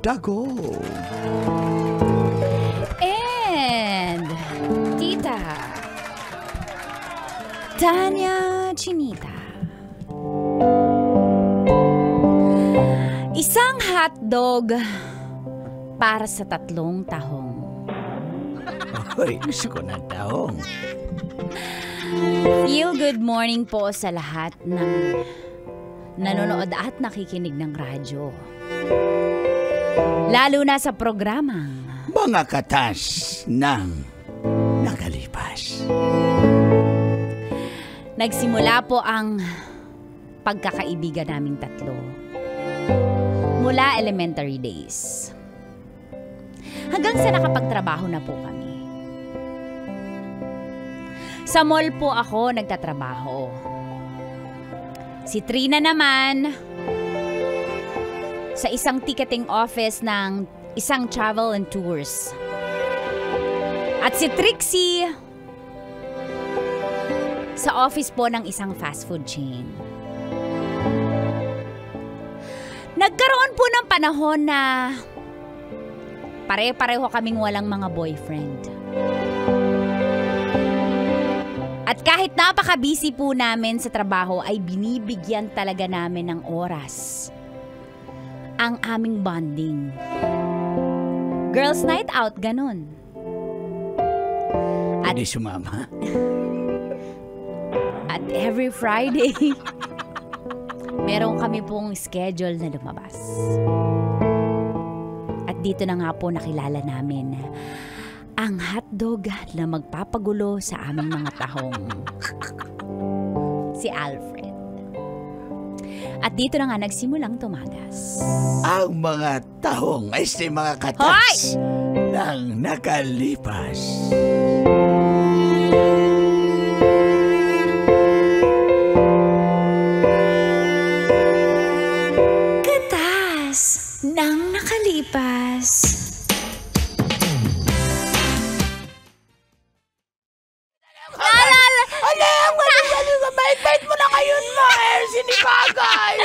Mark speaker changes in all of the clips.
Speaker 1: Dagog.
Speaker 2: And Tita Tanya Chinita. Isang hotdog para sa 3 tahong.
Speaker 1: Hoy, gusto ko ng tahong.
Speaker 2: Feel good morning po sa lahat ng nanonood at nakikinig ng radyo. Lalo na sa programang
Speaker 1: Mga Katas ng Nakalipas.
Speaker 2: Nagsimula po ang pagkakaibigan naming 3 mula elementary days. Hanggang sa nakapagtrabaho na po kami. Sa mall po ako nagtatrabaho. Si Trina naman, sa isang ticketing office ng isang travel and tours. At si Trixie, sa office po ng isang fast food chain. Nagkaroon po ng panahon na pare-pareho kaming walang mga boyfriend. At kahit napaka-busy po namin sa trabaho ay binibigyan talaga namin ng oras ang aming bonding. Girls night out, ganun.
Speaker 1: Pwede sumama.
Speaker 2: At every Friday, meron kami pong schedule na lumabas. At dito na nga po nakilala namin ang hotdog na magpapagulo sa aming mga tahong. Si Alfred. At dito na nga nagsimulang tumagas.
Speaker 1: Ang mga tahong ay si mga katas ng nakalipas.
Speaker 2: Katas ng nakalipas.
Speaker 1: Bait mo na ngayon, Mars! Sinibagay!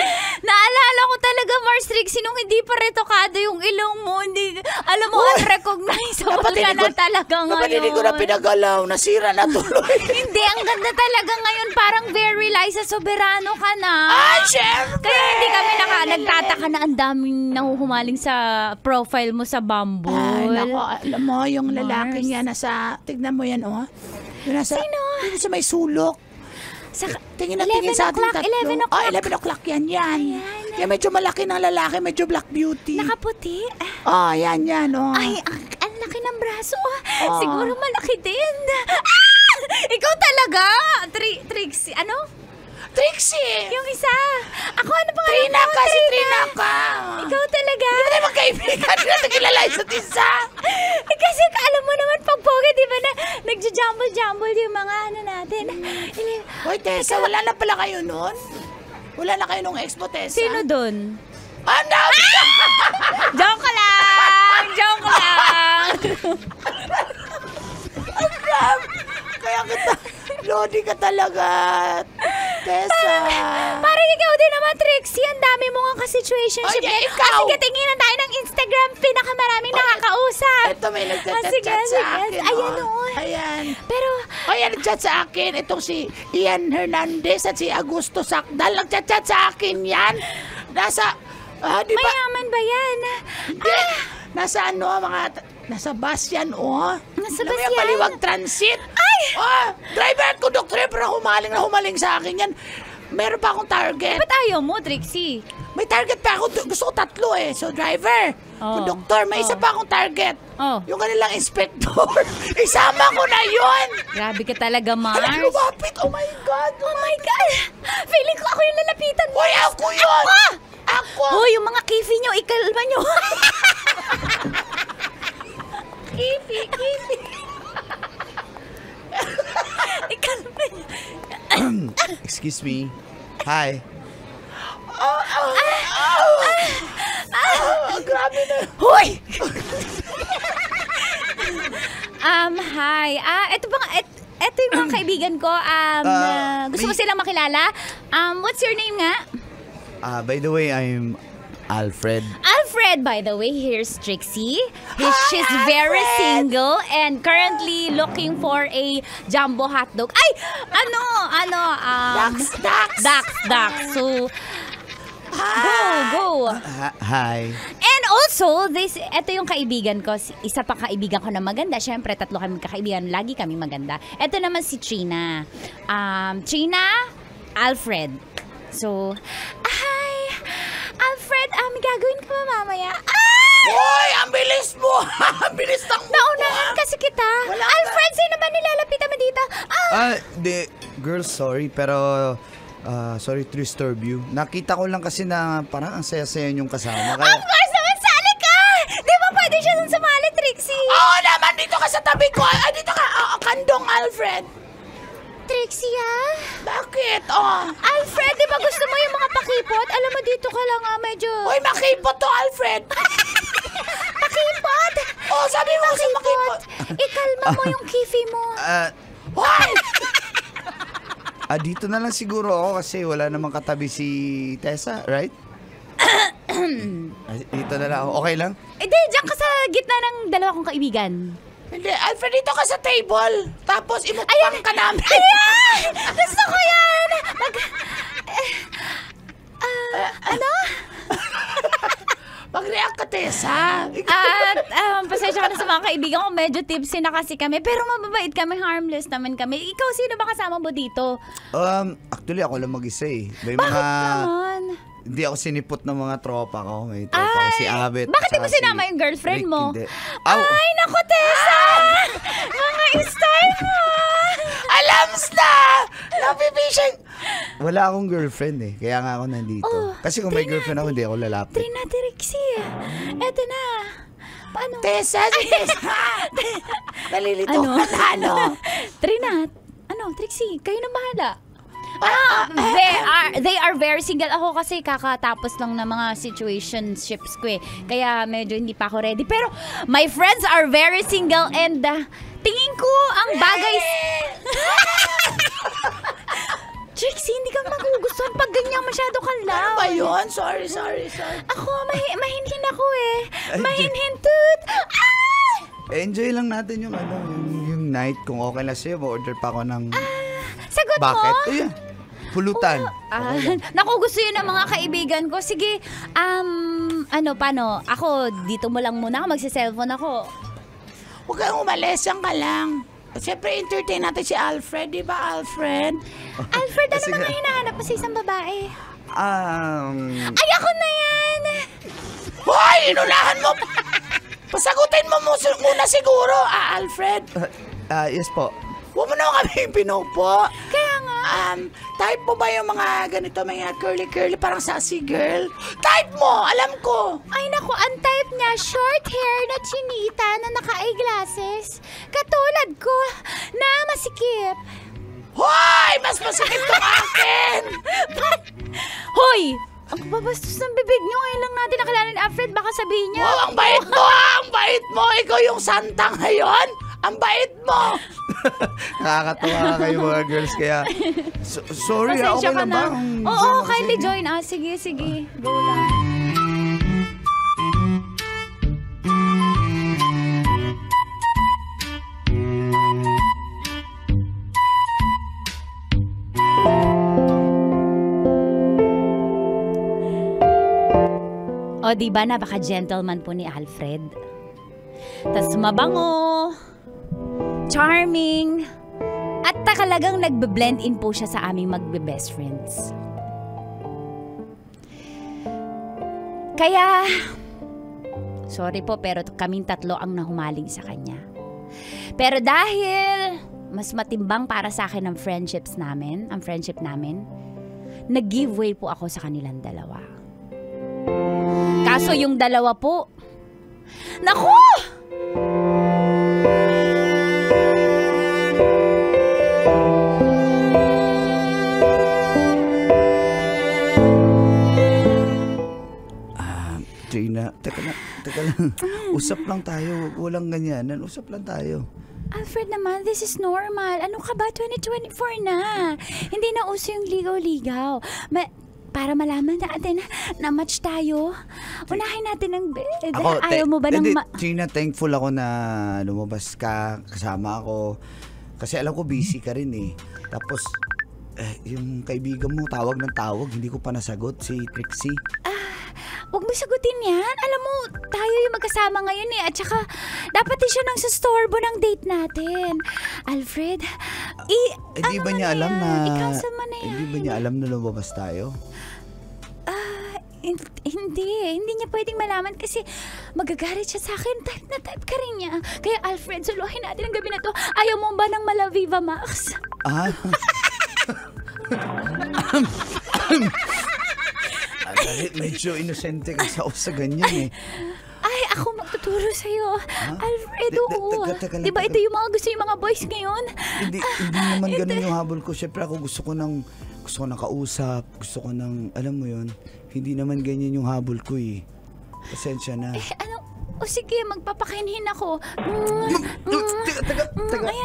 Speaker 2: Naalala ko talaga, Mars Trixie, nung hindi pa retokado yung ilong mo. Hindi, alam mo, unrecognizable ka na talaga ngayon.
Speaker 1: Napatinig ko na pinagalaw, nasira na tuloy.
Speaker 2: Hindi, ang ganda talaga ngayon. Parang very Liza Soberano ka na.
Speaker 1: Ah, syempre!
Speaker 2: Kaya hindi kami nagtataka na ang daming nahuhumaling sa profile mo sa Bumble.
Speaker 3: Ay, nako, alam mo, yung
Speaker 2: Mars.
Speaker 3: lalaki niya nasa, tignan mo yan, oh. Yung nasa,
Speaker 2: Sino?
Speaker 3: yung sa may sulok.
Speaker 2: Sa
Speaker 3: Tingin na tingin sa ating
Speaker 2: 11
Speaker 3: tatlo.
Speaker 2: o'clock.
Speaker 3: 11 o'clock yan. Yan, medyo malaki ng lalaki, medyo black beauty.
Speaker 2: Nakaputi.
Speaker 3: Oh, yan, oh.
Speaker 2: Ay, ang laki ng braso.
Speaker 3: Oh.
Speaker 2: Siguro malaki din. Ah! Ikaw talaga? Trixie, ano?
Speaker 3: Trixie!
Speaker 2: Yung isa. Ako, ano pangalan
Speaker 3: Trina
Speaker 2: mo?
Speaker 3: ka, si Trina ka.
Speaker 2: Ikaw talaga?
Speaker 3: Hindi ba tayo magkaibigan? Hindi natin kilala isa't isa.
Speaker 2: Kasi alam mo naman pag pogi, di ba na nagja-jumble-jumble yung mga ano natin.
Speaker 3: Hoy, Tessa, wala na pala kayo nun? Wala na kayo nung expo, Tessa?
Speaker 2: Sino dun?
Speaker 3: Ano?
Speaker 2: Joke lang! Joke lang!
Speaker 3: Kaya kita, Lodi ka talaga, Tessa.
Speaker 2: Parang ikaw din naman, Trixie. Ang dami mo nga ka-situationship.
Speaker 3: Ay, ikaw!
Speaker 2: Sige, tingnan tayo ng Instagram. Pinakamaraming nakakausap.
Speaker 3: Ito may nagchat-chat
Speaker 2: Sige,
Speaker 3: sa
Speaker 2: sige.
Speaker 3: akin.
Speaker 2: Ayan,
Speaker 3: oh.
Speaker 2: oh.
Speaker 3: Ayan.
Speaker 2: Pero,
Speaker 3: Ayan, nagchat sa akin. Itong si Ian Hernandez at si Augusto Sakdal. Nagchat-chat sa akin yan. Nasa, di ba?
Speaker 2: mayaman ba yan?
Speaker 3: Hindi. Nasa ano, nasa bus yan, oh.
Speaker 2: Nasa
Speaker 3: Alam mo
Speaker 2: bus
Speaker 3: yung
Speaker 2: yan?
Speaker 3: Baliwag Transit.
Speaker 2: Ay!
Speaker 3: Oh, driver at conductor, pero humaling sa akin yan. Meron pa akong target.
Speaker 2: Ba't ayaw mo, Trixie?
Speaker 3: May target pa ako. Gusto ko 3 eh. So, driver, conductor, may isa pa akong target.
Speaker 2: Oh.
Speaker 3: Yung kanilang inspector. Isama ko na yun.
Speaker 2: Grabe ka talaga, Mars.
Speaker 3: Ay, lumapit. Oh my God.
Speaker 2: Oh my God! Feeling ko ako yung lalapitan mo.
Speaker 3: Hoy, ako yun. Ako.
Speaker 2: Hoy, yung mga kifi nyo, ikalma nyo. Kifi. Ikalma nyo.
Speaker 1: Excuse me. Hi.
Speaker 3: Grabe na.
Speaker 2: Hoy! Hi. Ito yung mga kaibigan ko. Gusto mo silang makilala? What's your name nga?
Speaker 1: By the way, I'm Alfred.
Speaker 2: Alfred! Alfred, by the way, here's Trixie. She's very single and currently looking for a jumbo hotdog. Ay! Ducks. So, go.
Speaker 1: Hi.
Speaker 2: And also, ito yung kaibigan ko. Isa pa kaibigan ko na maganda. Siyempre, 3 kami magkakaibigan. Lagi kami maganda. Ito naman si Trina. Trina, Alfred. So, hi! Alfred, gagawin ko mamaya.
Speaker 3: Hoy, ang bilis mo! Ang bilis ng mukha!
Speaker 2: Naunahan kasi kita. Alfred, sino ba nilalapitan mo dito?
Speaker 1: Girl, sorry, pero sorry to disturb you. Nakita ko lang kasi na parang ang saya-saya yung kasama. Kaya...
Speaker 2: Of course naman, sali ka! Di ba pwede siya dun sumali, Trixie?
Speaker 3: Oo naman, dito ka sa tabi ko. Dito ka, kandong Alfred.
Speaker 2: Trixie,
Speaker 3: Bakit?
Speaker 2: Alfred, di ba gusto mo yung mga pakipot? Alam mo, dito ka lang medyo...
Speaker 3: Hoy, makipot to, Alfred.
Speaker 2: Pakipot?
Speaker 3: Sabi mo kasi makipot.
Speaker 2: Ikalma mo yung kifi mo.
Speaker 3: Hoy!
Speaker 1: Dito na lang siguro ako kasi wala namang katabi si Tessa, right? Dito na lang ako. Okay lang?
Speaker 2: Hindi, diyan ka sa gitna ng 2 kong kaibigan.
Speaker 3: Hindi, Alfred, dito ka sa table. Tapos imukbang ka namin.
Speaker 2: Ayan! Gusto ko yan! Ano?
Speaker 3: Mag-react ka, Tessa.
Speaker 2: At pasensya ka na sa mga kaibigan ko, medyo tipsy na kasi kami. Pero mababait kami, harmless naman kami. Ikaw, sino ba kasama mo dito?
Speaker 1: Actually, ako lang mag-isa eh. May
Speaker 2: Bakit
Speaker 1: mga...
Speaker 2: naman?
Speaker 1: Hindi ako sinipot ng mga tropa ko. May tropa ko si Abet.
Speaker 2: Bakit di mo
Speaker 1: si
Speaker 2: sinama yung girlfriend
Speaker 1: Rick,
Speaker 2: mo?
Speaker 1: Hindi.
Speaker 2: Ay, naku, Tessa! Mga style mo!
Speaker 3: Alams na! Napipishing.
Speaker 1: Wala akong girlfriend eh. Kaya nga ako nandito. Kasi kung may girlfriend ako, hindi ako lalapit.
Speaker 2: Trina, Trixie. Eto na. Paano?
Speaker 3: Tessa, si Tessa. Nalilito ka na,
Speaker 2: Trina, Trixie, kayo na bahala. They are very single. Ako kasi kakatapos lang ng mga situationships ko eh. Kaya medyo hindi pa ako ready. Pero my friends are very single and tingin ko ang bagay... Trixie, hindi ka magugustuhan pag ganyan masyado ka loud.
Speaker 3: Ano ba yun? Sorry.
Speaker 2: Ako, mahinhin ako eh. Mahinhin tut.
Speaker 1: Enjoy lang natin yung yung night. Kung okay lang sa'yo, ma-order pa ako ng...
Speaker 2: Sagot mo?
Speaker 1: Bakit? Ayan. Pulutan.
Speaker 2: Naku, gusto yun ng mga kaibigan ko. Sige, paano? Ako, dito mo lang muna ako. Magsi-cellphone ako.
Speaker 3: Huwag kang umalis, yan ka lang. Siyempre, entertain natin si Alfred, di ba, Alfred?
Speaker 2: Alfred, ano mga hinahanap mo sa isang babae? Ay, ako na yan!
Speaker 3: Hoy, inunahan mo! Pasagutin mo muna siguro, Alfred.
Speaker 1: Yes po.
Speaker 3: Huwag mo naman kami pinupo.
Speaker 2: Kaya nga.
Speaker 3: Type mo ba yung mga ganito, mga curly-curly, parang sassy girl? Type mo, alam ko.
Speaker 2: Ay naku, ang type niya, short hair na chinita na naka-eyeglasses. Katulad ko, na masikip.
Speaker 3: Hoy! Mas masikip tong akin!
Speaker 2: Hoy! Ang babastos ng bibig niyo. Ngayon lang natin nakilala ni Alfred. Baka sabihin niya.
Speaker 3: Wow, ang bait mo! Ang bait mo! Ikaw yung santa ngayon! Ang bait mo!
Speaker 1: Nakakatawa kayo mga girls. Kaya, sorry okay
Speaker 2: ka
Speaker 1: lang ba?
Speaker 2: Oo, kindly join. Sige. Go lang. O, diba napaka-gentleman po ni Alfred? Tas mabango, charming, at talagang nagbe-blend in po siya sa aming magbe-best friends. Kaya, sorry po pero kaming 3 ang nahumaling sa kanya. Pero dahil mas matimbang para sa akin ang friendship namin, nag-giveaway po ako sa kanilang 2. Kaso yung 2 po, naku!
Speaker 1: Trina, teka lang. Usap lang tayo. Walang ganyanan. Usap lang tayo.
Speaker 2: Alfred naman, this is normal. Ano ka ba? 2024 na. Hindi na uso yung ligaw-ligaw. para malaman natin na match tayo. Unahin natin ang bed.
Speaker 1: Ako,
Speaker 2: Ayaw mo ba ng...
Speaker 1: Trina, thankful ako na lumabas ka, kasama ako. Kasi alam ko busy ka rin eh. Tapos, yung kaibigan mo, tawag ng tawag, hindi ko pa nasagot, si Trixie.
Speaker 2: Huwag mo sagutin yan. Alam mo, tayo yung magkasama ngayon eh. At saka, dapat din siya nang sustorbo ng date natin. Alfred,
Speaker 1: Hindi ba niya alam na...
Speaker 2: I-cancel mo na yan.
Speaker 1: Hindi ba niya alam na lumabas tayo?
Speaker 2: Hindi niya pwedeng malaman kasi magagalit siya sa akin. Type na type ka rin niya. Kaya Alfred, suluhin natin ang gabi na to. Ayaw mo ba ng Malaviva Max?
Speaker 1: Medyo inosente ka sa ganyan eh.
Speaker 2: Ay, ako magtuturo sa'yo. Alfred, oo.
Speaker 1: Teka lang,
Speaker 2: diba ito yung mga gusto yung mga boys ngayon?
Speaker 1: Hindi naman ganun yung habol ko. Siyempre ako gusto ko ng kausap. Gusto ko ng, alam mo yun, hindi naman ganyan yung habol ko eh. Pasensya na.
Speaker 2: O sige, magpapakinhin ako.
Speaker 1: Teka.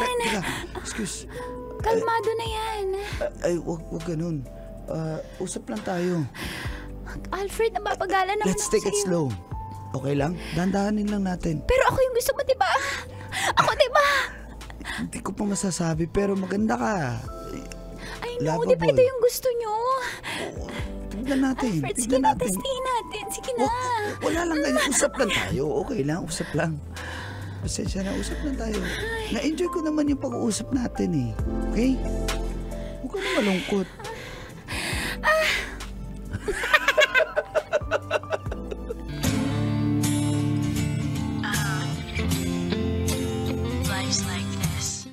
Speaker 1: Excuse.
Speaker 2: Kalmado na yan.
Speaker 1: Ay, wag ganun. Usap lang tayo.
Speaker 2: Alfred, napapagala naman
Speaker 1: Let's take it slow. Okay lang? Dandahanin lang natin.
Speaker 2: Pero ako yung gusto mo, diba? Ako, diba?
Speaker 1: Hindi ko pa masasabi, pero maganda ka.
Speaker 2: I know, diba ito yung gusto nyo?
Speaker 1: Tignan natin.
Speaker 2: Alfred, sige na, testingin natin. Sige na.
Speaker 1: Wala lang ganyan. Usap lang tayo. Okay lang, usap lang. Pasensya na, usap lang tayo. Na-enjoy ko naman yung pag-uusap natin eh. Okay? Huwag ka na malungkot.
Speaker 4: Life's like this.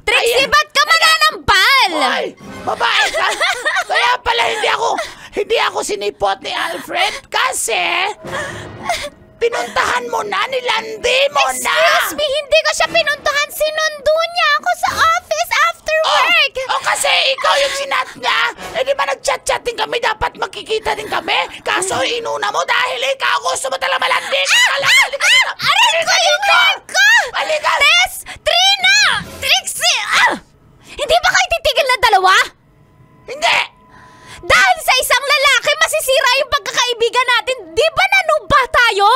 Speaker 2: Trixie, ba't ka mananampal?
Speaker 3: Hoy! Babae ka! Kaya pala hindi ako sinipot ni Alfred kasi pinuntahan mo na, nilanди mo na!
Speaker 2: Excuse me, hindi ko siya pinuntahan. Sinundo niya ako sa office after work.
Speaker 3: Kasi ikaw yung sinat niya. Di ba nag-chat-chat din kami? Dapat magkikita din kami. Kaso inuna mo dahil ikaw gusto mo talaga malandi.
Speaker 2: Aray ko yung leg ko!
Speaker 3: Halika!
Speaker 2: Tess! Trina! Trixie! Hindi ba kayo titigil na dalawa?
Speaker 3: Hindi!
Speaker 2: Dahil sa isang lalaki, masisira yung pagkakaibigan natin. Di ba nanuba tayo?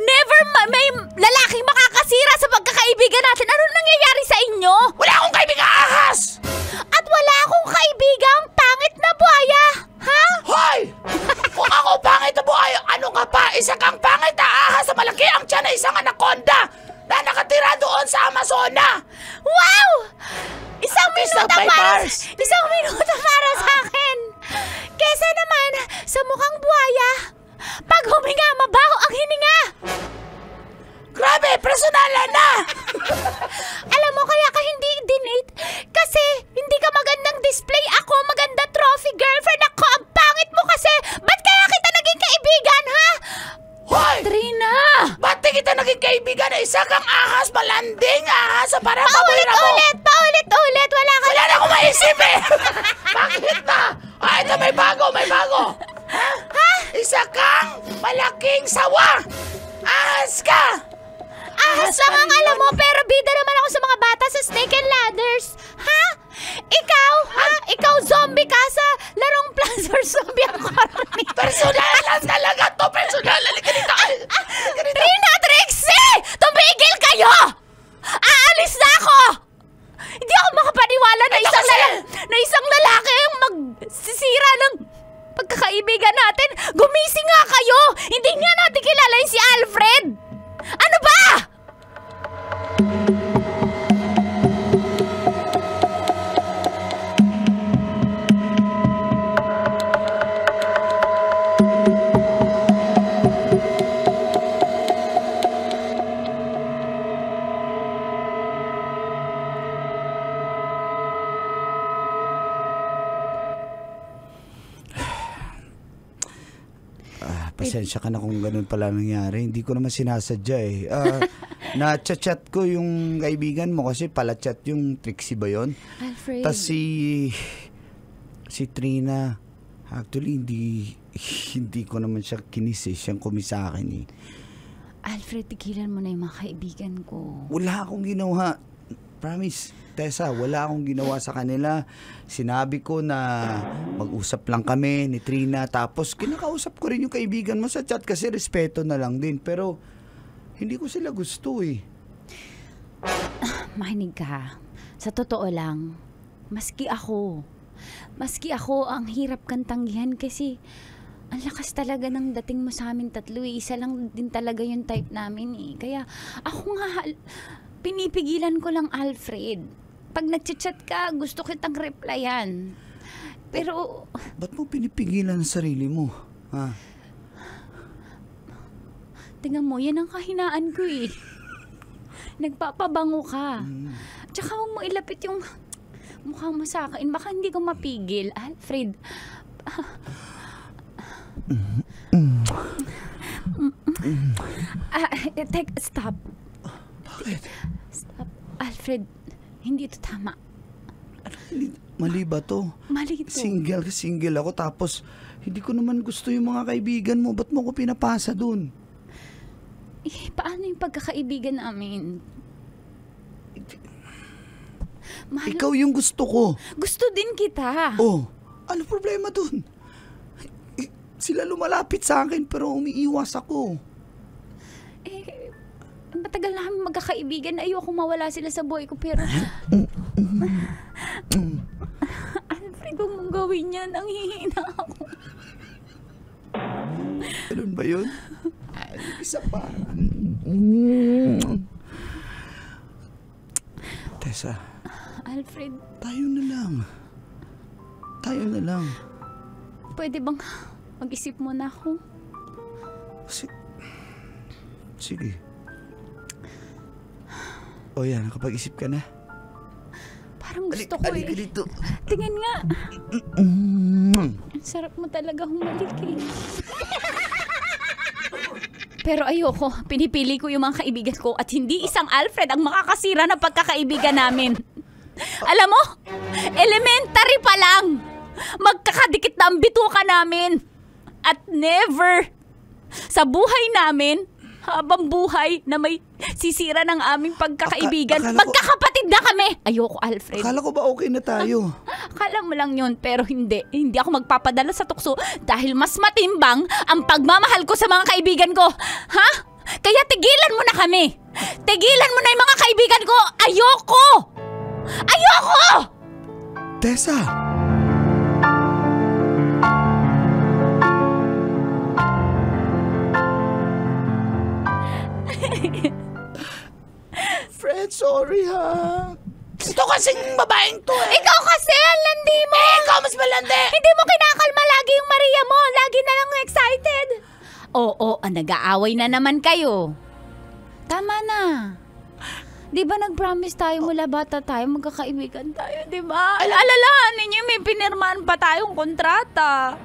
Speaker 2: Never may lalaking makakasira sa pagkakaibigan natin. Ano nangyayari sa inyo?
Speaker 3: Wala akong kaibigan ahas!
Speaker 2: At wala akong kaibigang pangit na buhaya. Ha?
Speaker 3: Hoy! Kung ako pangit na buhay, ano ka pa? Isa kang pangit na ahas sa malaki ang tiyan na isang anaconda na nakatira doon sa Amazona.
Speaker 2: Wow! Isang minuto
Speaker 3: Sabay
Speaker 2: para
Speaker 3: bars.
Speaker 2: isang minuto para sa akin. Kesa naman sa mukhang buhaya. Pag huminga, mabaho ang hininga.
Speaker 3: Grabe, personalan na!
Speaker 2: Alam mo kaya ka hindi dinate? Kasi hindi ka magandang display. Ako maganda trophy girlfriend ako. Ang pangit mo kasi. Ba't kaya kita naging kaibigan, ha?
Speaker 3: Hoy!
Speaker 2: Trina!
Speaker 3: Ba't di kita naging kaibigan na isa kang ahas, malanding ahas, para mabuhin ako?
Speaker 2: Paulit-ulit. Wala ka
Speaker 3: Wala na akong maisip eh! Bakit na? Ito may bago. Ha? Isa kang malaking sawa! Ahas ka!
Speaker 2: ahas lang ang alam mo, pero bida naman ako sa mga bata sa Snake and Ladders. Ha? Ikaw? Ha? Ikaw zombie ka sa larong Plants vs. Zombie ang karami.
Speaker 3: Personal lang talaga to! Personal! Halika dito!
Speaker 2: Trina, Trixie! Tumigil kayo! Aalis na ako! Hindi ako makapaniwala na isang lalaki ang magsisira ng pagkakaibigan natin. Gumising nga kayo! Hindi nga natin kilala yung si Alfred! Ano ba?
Speaker 1: Pasensya ka na kung ganun pala nangyari. Hindi ko naman sinasadya eh. Na-chat ko yung kaibigan mo kasi pala-chat yung Trixie ba yun?
Speaker 2: Alfred.
Speaker 1: Tapos si Trina, actually hindi ko naman siya kinis eh. Siyang kumis sa akin eh.
Speaker 2: Alfred, tigilan mo na yung mga kaibigan ko.
Speaker 1: Wala akong ginawa. Promise, Tessa, wala akong ginawa sa kanila. Sinabi ko na mag-usap lang kami ni Trina. Tapos kinakausap ko rin yung kaibigan mo sa chat kasi respeto na lang din. Pero hindi ko sila gusto eh.
Speaker 2: Makinig ka. Sa totoo lang, maski ako, ang hirap kang tanggihan kasi ang lakas talaga ng dating mo sa amin tatlo eh. Isa lang din talaga yung type namin eh. Kaya ako nga, pinipigilan ko lang, Alfred. Pag nagchat-chat ka, gusto kitang replyan. Pero...
Speaker 1: Ba't mo pinipigilan ang sarili mo? Ha?
Speaker 2: Tingnan mo, yan ang kahinaan ko eh. Nagpapabango ka. Tsaka huwag mo ilapit yung mukha mo sa akin. Baka hindi ko mapigil. Alfred. Stop.
Speaker 1: Bakit?
Speaker 2: Stop. Alfred, hindi ito tama.
Speaker 1: Mali ba to?
Speaker 2: Mali ito.
Speaker 1: Single ako tapos hindi ko naman gusto yung mga kaibigan mo. Ba't mo ko pinapasa dun?
Speaker 2: Paano yung pagkakaibigan namin?
Speaker 1: Ikaw yung gusto ko.
Speaker 2: Gusto din kita.
Speaker 1: Oh, ano problema dun? Sila lumalapit sa akin pero umiiwas ako.
Speaker 2: Matagal na kami magkakaibigan. Ayoko mawala sila sa buhay ko pero... Alfred, huwag mong gawin yan. Ang hihina ako.
Speaker 1: Ganun ba yun? Isa pa. Tessa.
Speaker 2: Alfred.
Speaker 1: Tayo na lang.
Speaker 2: Pwede bang mag-isip mo na ako?
Speaker 1: Sige. O yan, nakapag-isip ka na?
Speaker 2: Parang gusto ko eh.
Speaker 1: Dito.
Speaker 2: Tingin nga. Ang sarap mo talaga humalik eh. Pero ayoko, pinipili ko yung mga kaibigan ko at hindi isang Alfred ang makakasira ng pagkakaibigan namin. Alam mo, elementary pa lang, magkakadikit na ang bituka namin. At never sa buhay namin, habang buhay na may sisira ng aming pagkakaibigan, magkakapatid na kami. Ayoko, Alfred.
Speaker 1: Akala ko ba okay na tayo?
Speaker 2: Akala mo lang yun, pero hindi. Hindi ako magpapadala sa tukso dahil mas matimbang ang pagmamahal ko sa mga kaibigan ko. Ha? Kaya tigilan mo na kami. Tigilan mo na yung mga kaibigan ko. Ayoko! Ayoko!
Speaker 1: Tessa! Fred, sorry ha.
Speaker 3: Ito kasing babaeng to eh.
Speaker 2: Ikaw kasi, ang landi mo!
Speaker 3: Ikaw mas malandi!
Speaker 2: Hindi mo kinakalma lagi yung Maria mo. Lagi na lang excited. Oo, nag-aaway na naman kayo. Tama na. Di ba nag-promise tayo mula bata tayo, magkakaibigan tayo, di ba? Alalahanin niyo, may pinirmahan pa tayong kontrata.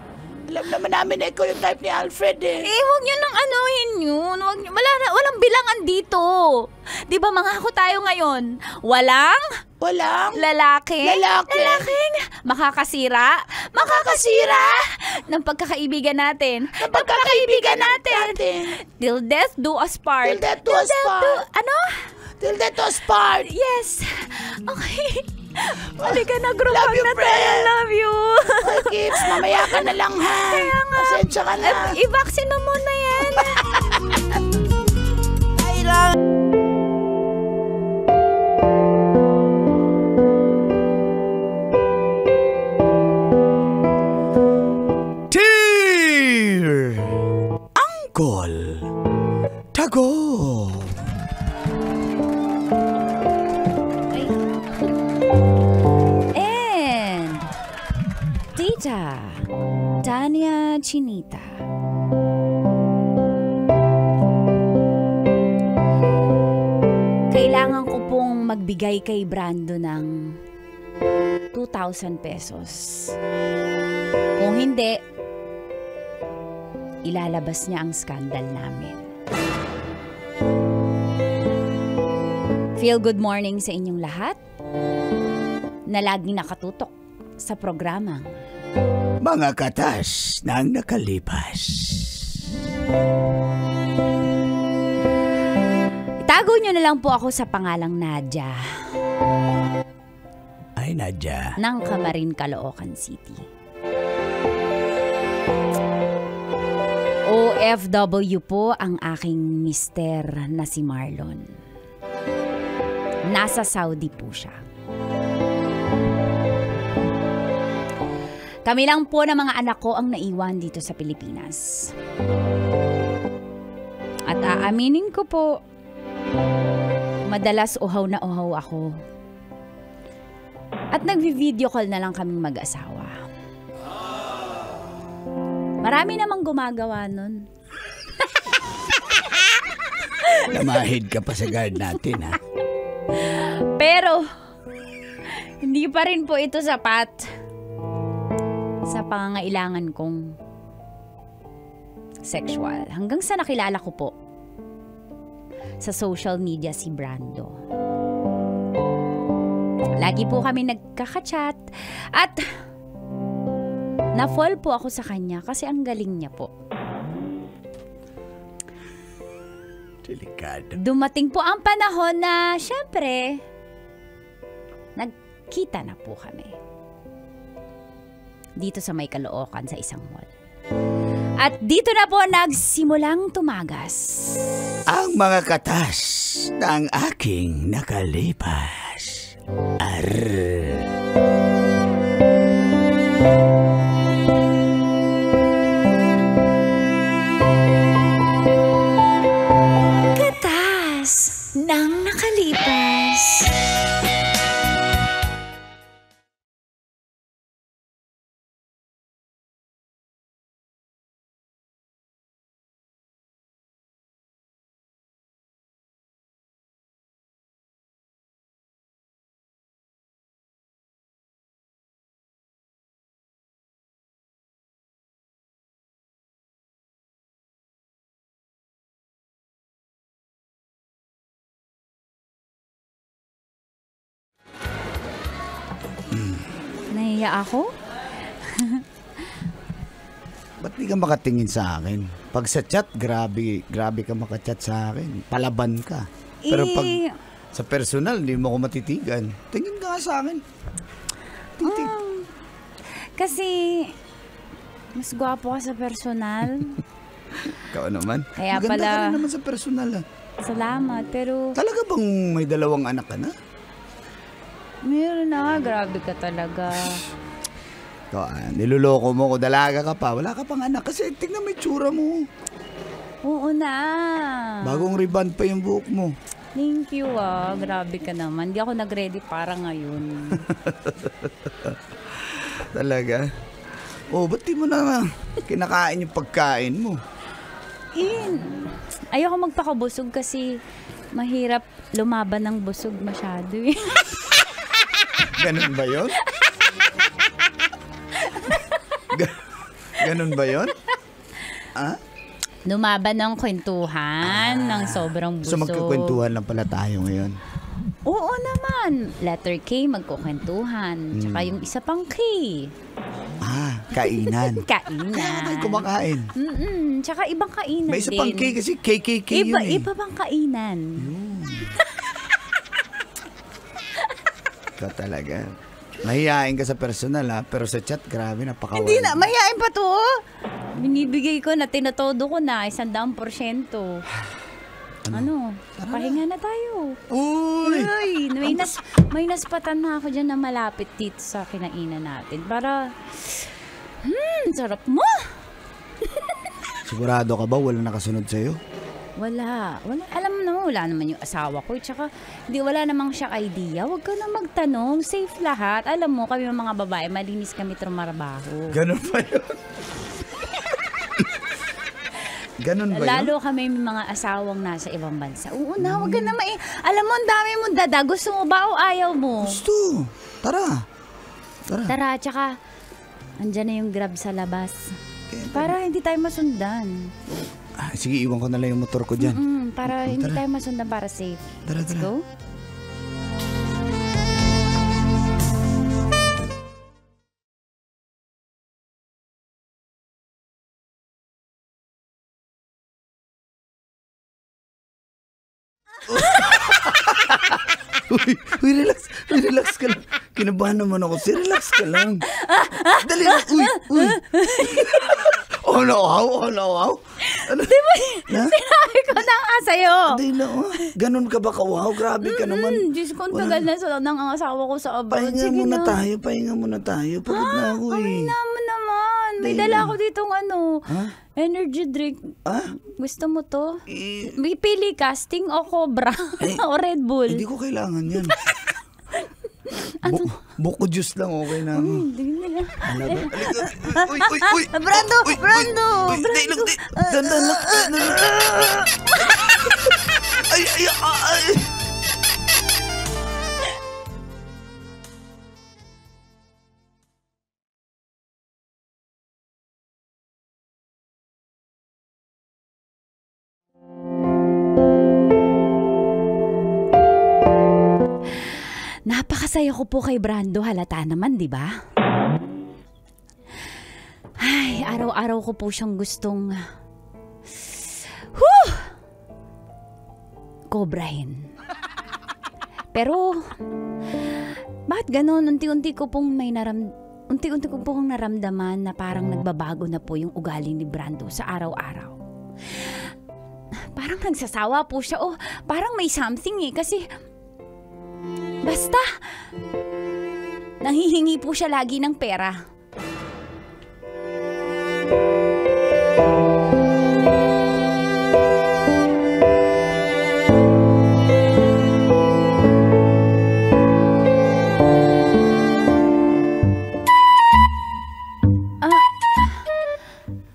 Speaker 3: Alam naman namin na ikaw yung type ni Alfred eh.
Speaker 2: Huwag niyo nang anuhin yun. Walang bilangan dito. Di ba mangako tayo ngayon? Walang lalaking makakasira ng pagkakaibigan natin. Till death do us part.
Speaker 3: Till death do us part.
Speaker 2: Ano?
Speaker 3: Till death do us part.
Speaker 2: Yes. Okay. Halika na, group
Speaker 3: Love
Speaker 2: hug
Speaker 3: you,
Speaker 2: na tayo.
Speaker 3: friend.
Speaker 2: Love you.
Speaker 3: Ay, Kips, mamaya ka na lang ha.
Speaker 2: Kaya nga.
Speaker 3: Pasensya ka na.
Speaker 2: I-vaccine mo muna yan.
Speaker 1: Dear Uncle Tago.
Speaker 2: And Tita Tanya Chinita. Kailangan ko pong magbigay kay Brando ng 2,000 pesos. Kung hindi, ilalabas niya ang skandal namin. Feel good morning sa inyong lahat na laging nakatutok sa programang
Speaker 1: Mga Katas ng Nakalipas.
Speaker 2: Itago nyo na lang po ako sa pangalang Nadia
Speaker 3: Ay, Nadia.
Speaker 2: ng Camarin, Caloocan City. OFW po ang aking mister na si Marlon. Nasa Saudi po siya. Kami lang po ng mga anak ko ang naiwan dito sa Pilipinas. At aaminin ko po, madalas uhaw na uhaw ako. At nagvi-video call na lang kaming mag-asawa. Marami namang gumagawa nun.
Speaker 3: Namahid ka pa sa guard natin, ha?
Speaker 2: Pero, hindi pa rin po ito sapat sa pangangailangan kong sexual. Hanggang sa nakilala ko po sa social media si Brando. Lagi po kami nagkaka-chat at na-fall po ako sa kanya kasi ang galing niya po.
Speaker 3: Delikado.
Speaker 2: Dumating po ang panahon na syempre nagkita na po kami. Dito sa may Caloocan sa isang mall. At dito na po nagsimulang tumagas
Speaker 3: Ang mga katas ng aking nakalipas.
Speaker 2: katas ng nakalipas. Nahiya ako?
Speaker 1: Ba't di ka makatingin sa akin? Pag sa chat, grabe ka makachat sa akin. Palaban ka. Pero pag sa personal, hindi mo ako matitigan. Tingin ka nga sa akin. Titig.
Speaker 2: Kasi mas gwapo ka sa personal.
Speaker 1: Ikaw naman.
Speaker 2: Kaya
Speaker 1: Maganda
Speaker 2: pala-
Speaker 1: ka rin naman sa personal.
Speaker 2: Salamat, pero
Speaker 1: Talaga bang may dalawang anak ka na?
Speaker 2: meron na. Grabe ka talaga.
Speaker 1: Ikaw, niloloko mo ko. Dalaga ka pa. Wala ka pang anak. Kasi tingnan mo yung tsura mo.
Speaker 2: Oo na.
Speaker 1: Bagong reband pa yung buhok mo.
Speaker 2: Thank you Grabe ka naman. Di ako nag-ready para ngayon.
Speaker 1: Talaga? Oh, ba't di mo na kinakain yung pagkain mo?
Speaker 2: Ayoko magpakabusog kasi mahirap lumaban ng busog masyado eh.
Speaker 1: Ganun ba yun? Ganun ba yun? Ah?
Speaker 2: Lumaban ng kwentuhan ng sobrang busog.
Speaker 1: So magkukwentuhan lang pala tayo ngayon.
Speaker 2: Oo naman. Letter K, magkukwentuhan. Tsaka yung isa pang K.
Speaker 1: Kainan.
Speaker 2: Kainan.
Speaker 1: Kaya tayo kumakain.
Speaker 2: Tsaka ibang kainan
Speaker 1: May isa
Speaker 2: din.
Speaker 1: pang K kasi KKK yun eh.
Speaker 2: Iba pang kainan.
Speaker 1: Ikaw talaga. Mahihain ka sa personal ha, pero sa chat, grabe, napakawal.
Speaker 2: Hindi na, mahihain pa to. Binibigay ko na, tinatodo ko na, 100%. Ano? Pahinga na tayo.
Speaker 1: Uy!
Speaker 2: Uy, may naspatan na ako dyan na malapit dito sa kinainan natin. Para, sarap mo.
Speaker 1: Sigurado ka ba walang nakasunod sa'yo?
Speaker 2: Wala. Alam mo naman, wala naman yung asawa ko. Tsaka, wala namang siya idea. Huwag ka na magtanong. Safe lahat. Alam mo, kami mga babae, malinis kami trumarbaho.
Speaker 1: Ganun ba yun? Ganun ba yun?
Speaker 2: Lalo kami may mga asawang nasa ibang bansa. Oo na, huwag ka na alam mo, ang dami mong dada. Gusto mo ba o ayaw mo?
Speaker 1: Gusto. Tara.
Speaker 2: Tara, tsaka, andyan na yung Grab sa labas. Para hindi tayo masundan.
Speaker 1: Sige, iwan ko na lang yung motor ko dyan.
Speaker 2: Para hindi tayo masundan para safe. Let's go.
Speaker 1: Uy, relax ka lang. Kinabahan naman ako. Relax ka lang. Dali lang. Uy. Oh, wow. Ano?
Speaker 2: Di ba, sinabi ko na nga sa'yo.
Speaker 1: Dali lang. Ganun ka ba ka-wow? Grabe ka naman.
Speaker 2: Diyos ko, ang tagal na ng asawa ko sa abroad.
Speaker 1: Pahinga muna tayo. Pagod na ako eh.
Speaker 2: Pahinga mo naman. May
Speaker 1: Dali
Speaker 2: dala
Speaker 1: lang.
Speaker 2: ako ditong energy drink. Gusto mo to? May pili ka, Sting o Cobra o Red Bull.
Speaker 1: Hindi ko kailangan yan. Buko juice lang, okay na. Uy.
Speaker 2: Brando!
Speaker 1: Dali lang. Dandan lang. Ay.
Speaker 2: Napakasaya ko po kay Brando, halata naman, di ba? Ay, araw-araw ko po siyang gustong kobrahin. Pero bakit ganun? Unti-unti ko pong naramdaman na parang nagbabago na po yung ugali ni Brando sa araw-araw. Parang nagsasawa po siya. Parang may something kasi basta nanghihingi po siya lagi ng pera.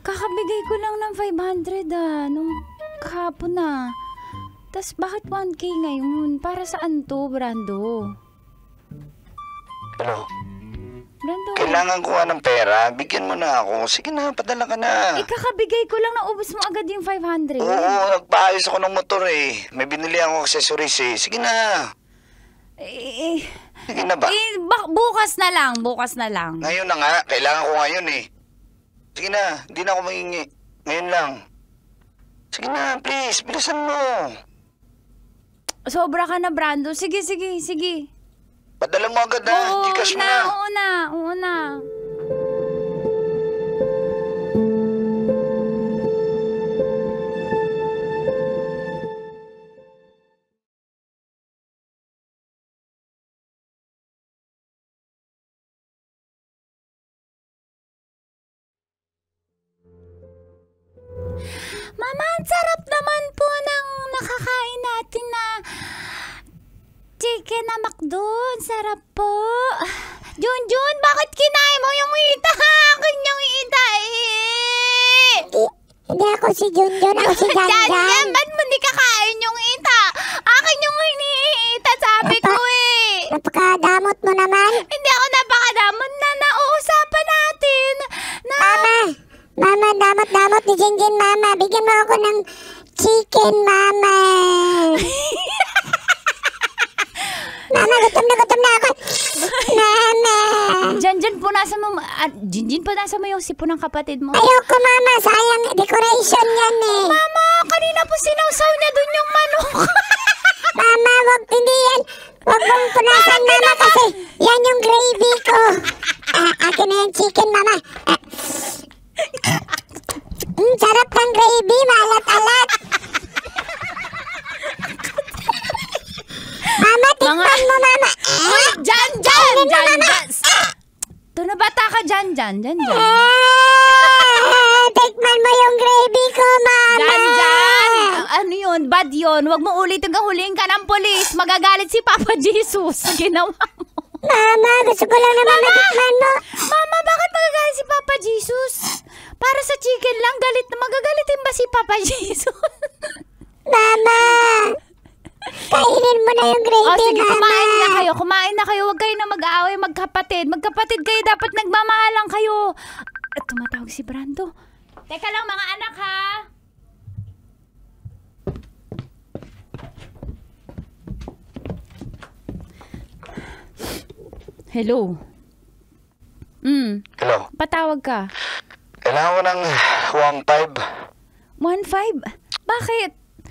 Speaker 2: Kakabigay ko lang ng 500 nung kahapon na. Tas bakit 1K ngayon? Para saan to, Brando?
Speaker 4: Hello?
Speaker 2: Brando.
Speaker 4: Kailangan ko ng pera. Bigyan mo na ako. Sige na, padala ka na.
Speaker 2: Kakabigay ko lang, naubos mo agad yung 500.
Speaker 4: Oo, nagpaayos ako ng motor eh. May binili akong accessories eh. Sige na. Sige na ba?
Speaker 2: Bukas na lang.
Speaker 4: Ngayon na nga. Kailangan ko ngayon eh. Sige na, hindi na ako mahingi. Ngayon lang. Sige na, please. Bilisan mo.
Speaker 2: Sobra ka na, Brando. Sige.
Speaker 4: Padala mo agad ha. Gcash mo na.
Speaker 2: Oo na. Mama, ang sarap naman po ng nakakain natin na chicken na McDo. Sarap po. Junjun, bakit kinain mo yung ita? Akin yung ita eh.
Speaker 5: Hindi ako si Junjun, ako si Janjan.
Speaker 2: Ba't mo hindi kakain yung ita? Akin yung hiniita, sabi ko eh.
Speaker 5: Napakadamot mo naman.
Speaker 2: Hindi ako napakadamot na nauusapan natin.
Speaker 5: Mama, damot ni Jinjin, Mama. Bigyan mo ako ng chicken, Mama. Mama, gutom na ako. Mama.
Speaker 2: Jinjin, punasan mo yung sipon ng kapatid mo.
Speaker 5: Ayoko, Mama. Sayang, decoration yan eh.
Speaker 2: Mama, kanina po sinawsaw niya dun yung manok.
Speaker 5: Mama, hindi yan. Wag mong punasan, Mama, kasi yan yung gravy ko. Akin na yung chicken, Mama. Sarap ng gravy, malat-alat. Mama, tikman mo, Mama.
Speaker 2: Jan. Tunabata ka, Jan.
Speaker 5: Tikman mo yung gravy ko, Mama.
Speaker 2: Jan. Ano yun? Bad yun. Huwag mo ulitin kang huliin ka ng polis. Magagalit si Papa Jesus sa ginawa mo.
Speaker 5: Mama, gusto ko lang naman matikman mo.
Speaker 2: Mama, bakit magagalit si Papa Jesus? Para sa chicken lang, magagalitin ba si Papa Jesus?
Speaker 5: Mama, kainin mo na yung gravy,
Speaker 2: sige,
Speaker 5: Mama.
Speaker 2: kumain na kayo. Huwag kayo na mag-aaway, magkapatid. Magkapatid kayo, dapat nagmamahalan kayo. At tumatawag si Brando. Teka lang mga anak ha. Hello.
Speaker 4: Hello?
Speaker 2: Patawag ka.
Speaker 4: Kailangan ko ng 1.5.
Speaker 2: 1.5? Bakit?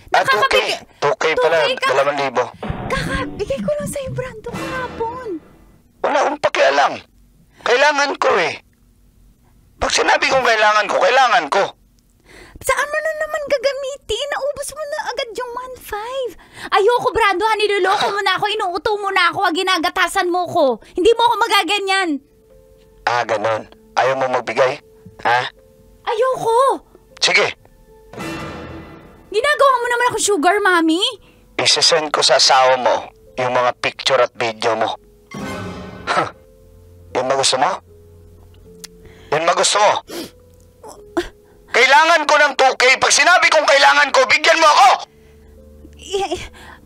Speaker 2: Nakakabigay.
Speaker 4: 2K pala, 2,000.
Speaker 2: Kakabigay ko lang sa'yo, Brando, kahapon.
Speaker 4: Wala akong pakialam. Kailangan ko eh. Pag sinabi kong kailangan ko.
Speaker 2: Saan mo na naman gagamitin? Naubos mo na agad yung 1.5. Ayoko, Brando, ha? Niloloko mo na ako, inuuto mo na ako, ginagatasan mo ko. Hindi mo ako magaganyan.
Speaker 4: Ganon. Ayaw mo magbigay? Ha?
Speaker 2: Ayoko.
Speaker 4: Sige,
Speaker 2: Ginagawa mo naman ako sugar, mami.
Speaker 4: isesend ko sa asawa mo yung mga picture at video mo. Yun ba gusto mo? Yun ba gusto mo? Kailangan ko ng 2K. Pag sinabi kong kailangan ko, bigyan mo ako!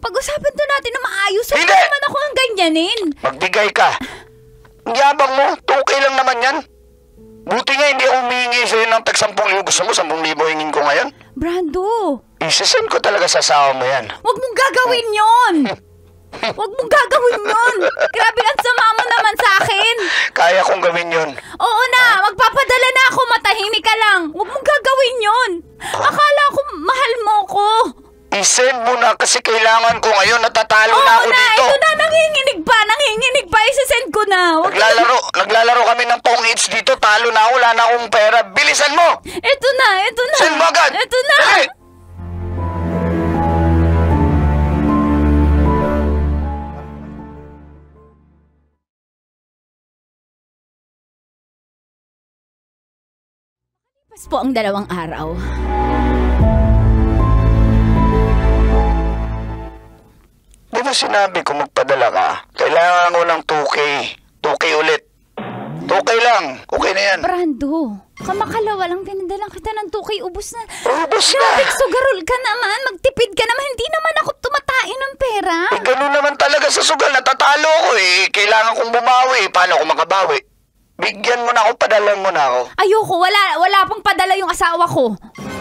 Speaker 2: Pag-usapan to natin na maayos. Huwag
Speaker 4: Hindi!
Speaker 2: naman ako ang ganyanin.
Speaker 4: Magbigay ka. Ang yabang mo, 2K lang naman yan. Buti nga hindi ako humihingi sa'yo ng tag 10,000. Gusto mo, 10,000 hingin ko ngayon?
Speaker 2: Brando,
Speaker 4: Isesend ko talaga sa asawa mo yan.
Speaker 2: huwag mong gagawin yon. Huwag mong gagawin yon. Grabe, ang sama mo naman sa akin.
Speaker 4: Kaya kong gawin yun.
Speaker 2: Oo na, magpapadala na ako, matahimik ka lang. Huwag mong gagawin yon. Akala ko mahal mo ko.
Speaker 4: I-send mo na kasi kailangan ko ngayon. Natatalo
Speaker 2: Oo
Speaker 4: na ako
Speaker 2: na,
Speaker 4: dito.
Speaker 2: ito na, nanginginig pa, isasend ko na.
Speaker 4: Naglalaro kami ng pong hits dito. Talo na ako, wala na akong pera. Bilisan mo!
Speaker 2: Ito na.
Speaker 4: Send mo agad!
Speaker 2: Ito na.
Speaker 4: Dali!
Speaker 2: Pas po ang 2 araw.
Speaker 4: Di ba sinabi ko magpadala ka? Kailangan ko ng 2K. 2K ulit. 2K lang. Okay na yan.
Speaker 2: Brando, kamakalawa lang pinadalang kita ng 2K, ubos na.
Speaker 4: Ubus na.
Speaker 2: Grabe, sugarol ka naman, magtipid ka naman, hindi naman ako tumatain ng pera.
Speaker 4: Ganun naman talaga sa sugal. Natatalo ko eh. Kailangan kong bumawi. Paano ako makabawi? Bigyan mo na ako, padalan mo na ako.
Speaker 2: Ayoko, wala pang padala yung asawa ko.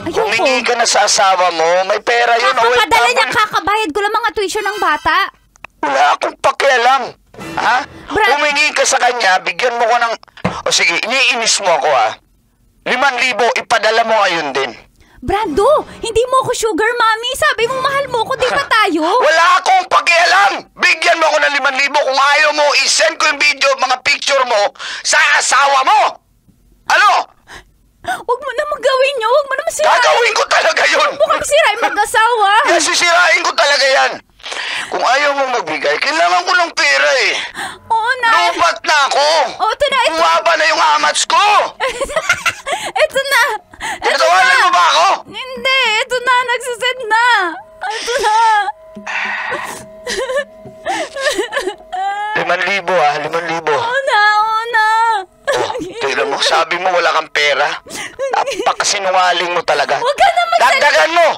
Speaker 2: Ayoko.
Speaker 4: Humingi ka na sa asawa mo. May pera yun.
Speaker 2: Kakapadala
Speaker 4: OFW.
Speaker 2: niya, kakabayad ko lang mga tuition ng bata.
Speaker 4: Wala akong pakialam. Ha?
Speaker 2: Brad-
Speaker 4: Humingi ka sa kanya, bigyan mo ko ng... O sige, iniinis mo ako ha. 5,000, ipadala mo ngayon din.
Speaker 2: Brando, hindi mo ako sugar mommy. Sabi mo mahal mo ko, di ba tayo?
Speaker 4: Wala akong pakialam! Bigyan mo ako ng 5,000. Kung ayaw mo, isend ko yung video, mga picture mo sa asawa mo! Ano?
Speaker 2: Huwag mo naman gawin yun. Huwag mo naman sirain.
Speaker 4: Gagawin ko talaga yun!
Speaker 2: Mukhang sirain mag-asawa.
Speaker 4: Kaya sisirain ko talaga yan! Kung ayaw mo magbigay, kailangan ko ng pera eh!
Speaker 2: Oo na.
Speaker 4: Lupat na ako!
Speaker 2: Oo, ito na.
Speaker 4: Bumaba na yung amats ko!
Speaker 2: Ito na.
Speaker 4: Tinatawanan mo ba ako?
Speaker 2: Hindi. Ito na. Nagsasend na. Ito na.
Speaker 4: 5,000 ah, 5,000.
Speaker 2: Oo na.
Speaker 4: Oh, tignan mo, sabi mo wala kang pera. Napakasinungaling mo talaga.
Speaker 2: Huwag ka naman
Speaker 4: Dagdagan mo!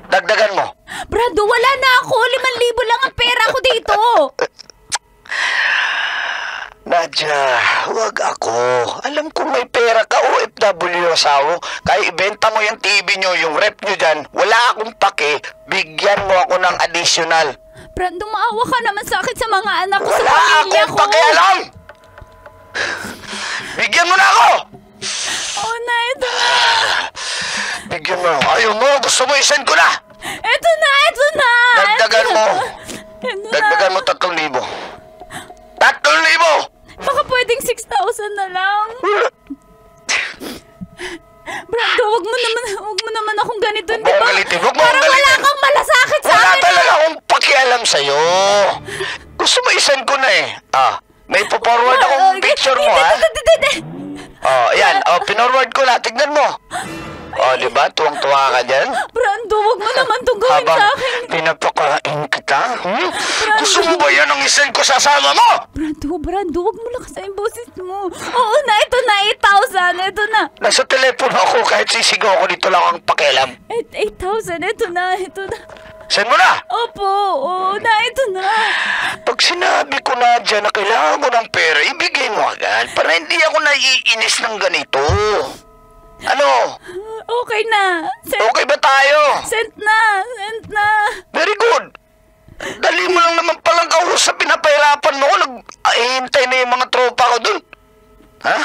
Speaker 4: Dagdagan mo.
Speaker 2: Brando, wala na ako. 5,000 lang ang pera ko dito.
Speaker 4: Nadja, huwag ako. Alam ko may pera ka, OFW asawa. Kaya ibenta mo yung TV nyo, yung rep nyo dyan. Wala akong pake. Bigyan mo ako ng additional.
Speaker 2: Brando, maawa ka naman sa akin sa mga anak ko, sa
Speaker 4: Wala
Speaker 2: pamilya
Speaker 4: akong
Speaker 2: ko.
Speaker 4: pakialam! Bigyan mo na ako!
Speaker 2: Oo na, ito na.
Speaker 4: Bigyan mo. Ayaw mo, gusto mo isend ko na!
Speaker 2: Ito na.
Speaker 4: Dagdagan mo.
Speaker 2: Ito na.
Speaker 4: Dagdagan mo 3,000. 3,000!
Speaker 2: Baka pwedeng 6,000 na lang. Brando, wag mo naman akong ganito, di ba?
Speaker 4: Huwag mo
Speaker 2: Parang wala
Speaker 4: galitin.
Speaker 2: kang malasakit sa
Speaker 4: Wala
Speaker 2: akin.
Speaker 4: talaga akong pakialam sa'yo. Gusto mo isend ko na eh. May forward akong picture mo ha. Yan. Pinorward ko na. Tignan mo. Di ba? Tuwang-tuwa ka dyan.
Speaker 2: Brando, wag mo naman itong gawin
Speaker 4: Habang
Speaker 2: sa akin.
Speaker 4: pinapakain kita. Gusto mo ba yan ang isend ko sa sama mo?
Speaker 2: Brando, wag mo lakasan yung boses mo. Oo na, ito na, 8,000. Ito na.
Speaker 4: Nasa telepono ako kahit sisigaw ako dito lang ang pakialam.
Speaker 2: 8,000, ito na.
Speaker 4: Send mo na!
Speaker 2: Opo, oo na, ito na.
Speaker 4: Pag sinabi ko na dyan na kailangan ko ng pera, ibigay mo agad para hindi ako naiinis ng ganito. Ano?
Speaker 2: Okay na.
Speaker 4: Okay ba tayo?
Speaker 2: Send na.
Speaker 4: Very good. Dali mo lang naman palang kausap, pinapahirapan mo ko. Nag-ahintay na yung mga tropa ko dun. Ha?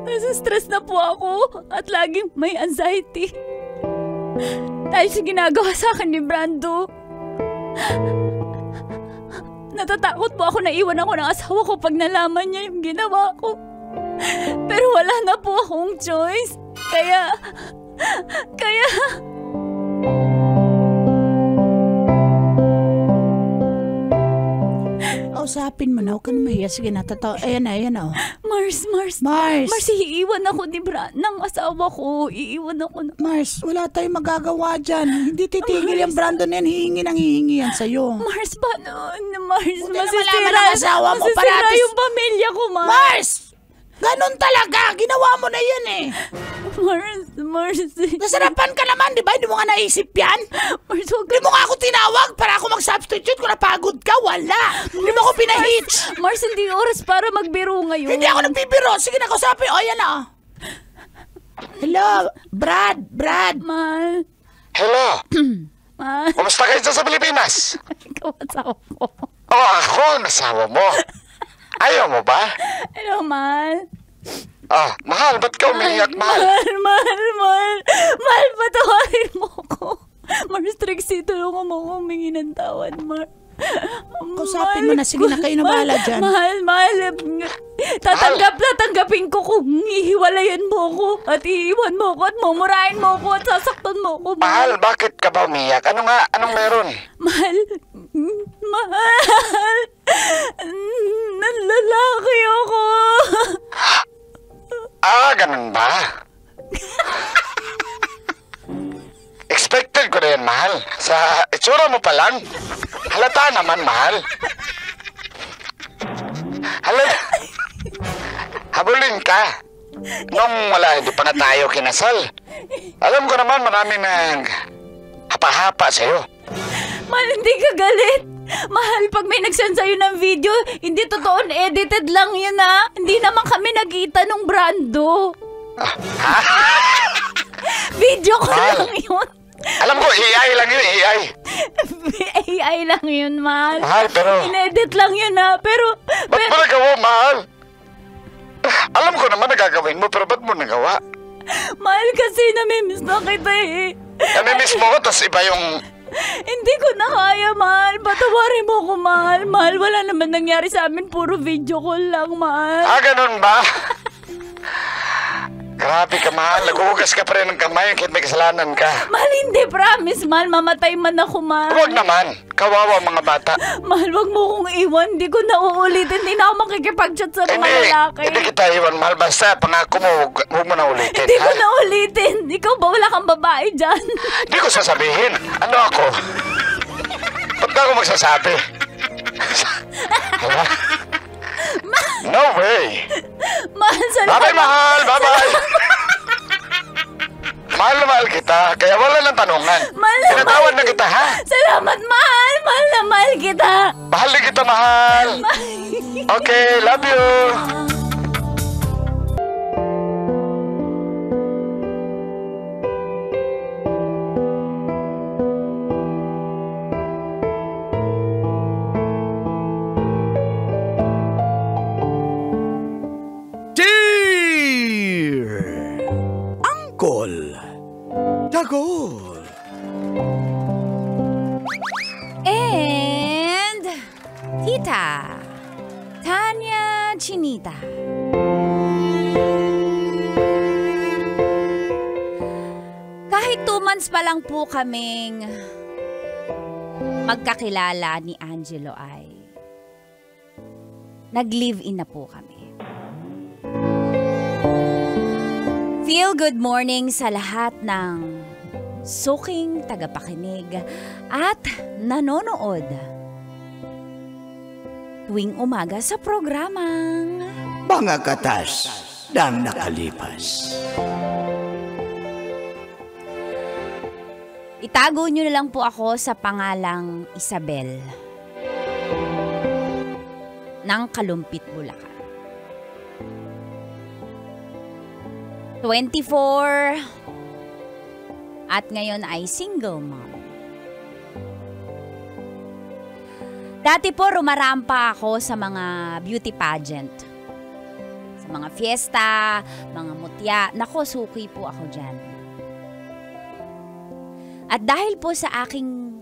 Speaker 2: Nasa stress na po ako at laging may anxiety. Dahil sa ginagawa sa akin ni Brando. Natatakot po ako na iwan ako ng asawa ko pag nalaman niya yung ginawa ko. Pero wala na po akong choice. Kaya...
Speaker 3: Usapin mo na, huwag ka na mahiya. Sige na, ayan na.
Speaker 2: Mars, iiwan ako ng asawa ko. Iiwan ako na...
Speaker 3: Mars, wala tayong magagawa dyan. Hindi titigil yung Brandon yan. Hihingi yan sa'yo.
Speaker 2: Mars, paano? Mars,
Speaker 3: masisira
Speaker 2: yung pamilya ko, Mars.
Speaker 3: Mars! Ganon talaga. Ginawa mo na yan eh.
Speaker 2: Mars.
Speaker 3: Nasarapan ka naman, di ba? Hindi mo nga naisip yan.
Speaker 2: Mars, huwag
Speaker 3: Hindi mo nga ako tinawag para ako mag-substitute kung napagod ka. Wala. Hindi mo ako pinahitch.
Speaker 2: Mars, hindi oras para magbiro ngayon.
Speaker 3: Hindi ako nagbibiro. Sige na, kausapin. O, yan na. Hello, Brad.
Speaker 2: Mal.
Speaker 4: Hello.
Speaker 2: Mal.
Speaker 4: Kumusta kayo sa Pilipinas?
Speaker 2: Ikaw asawa ko.
Speaker 4: Ako, nasawa mo. Ayaw mo ba?
Speaker 2: Hello, Mal.
Speaker 4: Mahal, ba't ka umiiyak, mahal?
Speaker 2: Mal, patawarin mo ko. Mars, Trixie, tulungan mo ko humingi ng tawad, Mar.
Speaker 3: Kausapin mo na. Sige na, kayo na bahala dyan.
Speaker 2: Mahal. Tatanggapin ko kung hihiwalayan mo ko at iiwan mo ko at mumurahin mo ko at sasaktan mo ko,
Speaker 4: Mahal, bakit ka ba umiiyak? Anong meron?
Speaker 2: Mahal. Nalalaki ako.
Speaker 4: Ganun ba? Expected ko na yan, mahal. Sa itsura mo pa lang. Halata naman, mahal. Habulin ka. Nung hindi pa nga tayo kinasal. Alam ko naman maraming hapa-hapa sa'yo.
Speaker 2: Mahal, hindi ka galit. Mahal, pag may nagsend sa'yo ng video, hindi totoo, edited lang yun Hindi naman kami nagkita nung Brando. Video ko lang yun.
Speaker 4: Alam ko, AI lang yun, AI.
Speaker 2: AI lang yun, mahal.
Speaker 4: Mahal, pero...
Speaker 2: In-edit lang yun Pero...
Speaker 4: Ba't mo nagawa, mahal? Alam ko naman nagagawin mo, pero ba't mo nagawa?
Speaker 2: Mahal, kasi namimiss na kita eh.
Speaker 4: Namimiss mo ko, tapos iba yung...
Speaker 2: Hindi ko na kaya, mahal. Patawarin mo ko, mahal. Mahal, wala naman nangyari sa amin. Puro video call lang, mahal.
Speaker 4: Ganun ba? Grabe ka, mahal. Naguhugas ka pa rin ng kamay kahit may kasalanan ka.
Speaker 2: Mahal, hindi. Promise, mahal. Mamatay man ako, mahal.
Speaker 4: Huwag naman. Kawawa mga bata.
Speaker 2: Mahal, wag mo kong iwan. Hindi ko na uulitin. Hindi na ako makikipag-chat sa mga lalaki.
Speaker 4: Hindi kita iwan, mahal. Basta pangako mo, huwag mo na ulitin.
Speaker 2: Hindi ko na ulitin. Ikaw ba wala kang babae dyan?
Speaker 4: Hindi ko sasabihin. Ano ako? Ba't na ako magsasabi? No way.
Speaker 2: Mahal, salamat.
Speaker 4: Bye-bye, mahal. Bye-bye. Mahal na mahal kita. Kaya wala ng tanungan. Tinatawad na kita, ha?
Speaker 2: Salamat, mahal. Mahal na mahal kita.
Speaker 4: Mahal na kita, mahal. Okay, love you.
Speaker 1: Dagol.
Speaker 2: And Tita Tanya Chinita. Kahit 2 months pa lang po kaming magkakilala ni Angelo ay nag-live-in na po kami. Feel good morning sa lahat ng suking tagapakinig at nanonood tuwing umaga sa programang
Speaker 1: Mga katas ng nakalipas.
Speaker 2: Itago nyo na lang po ako sa pangalang Isabel ng Kalumpit, Bulacan. 24 at ngayon ay single mom. Dati po rumarampa ako sa mga beauty pageant. Sa mga fiesta, mga mutya. Nako, suki po ako dyan. At dahil po sa aking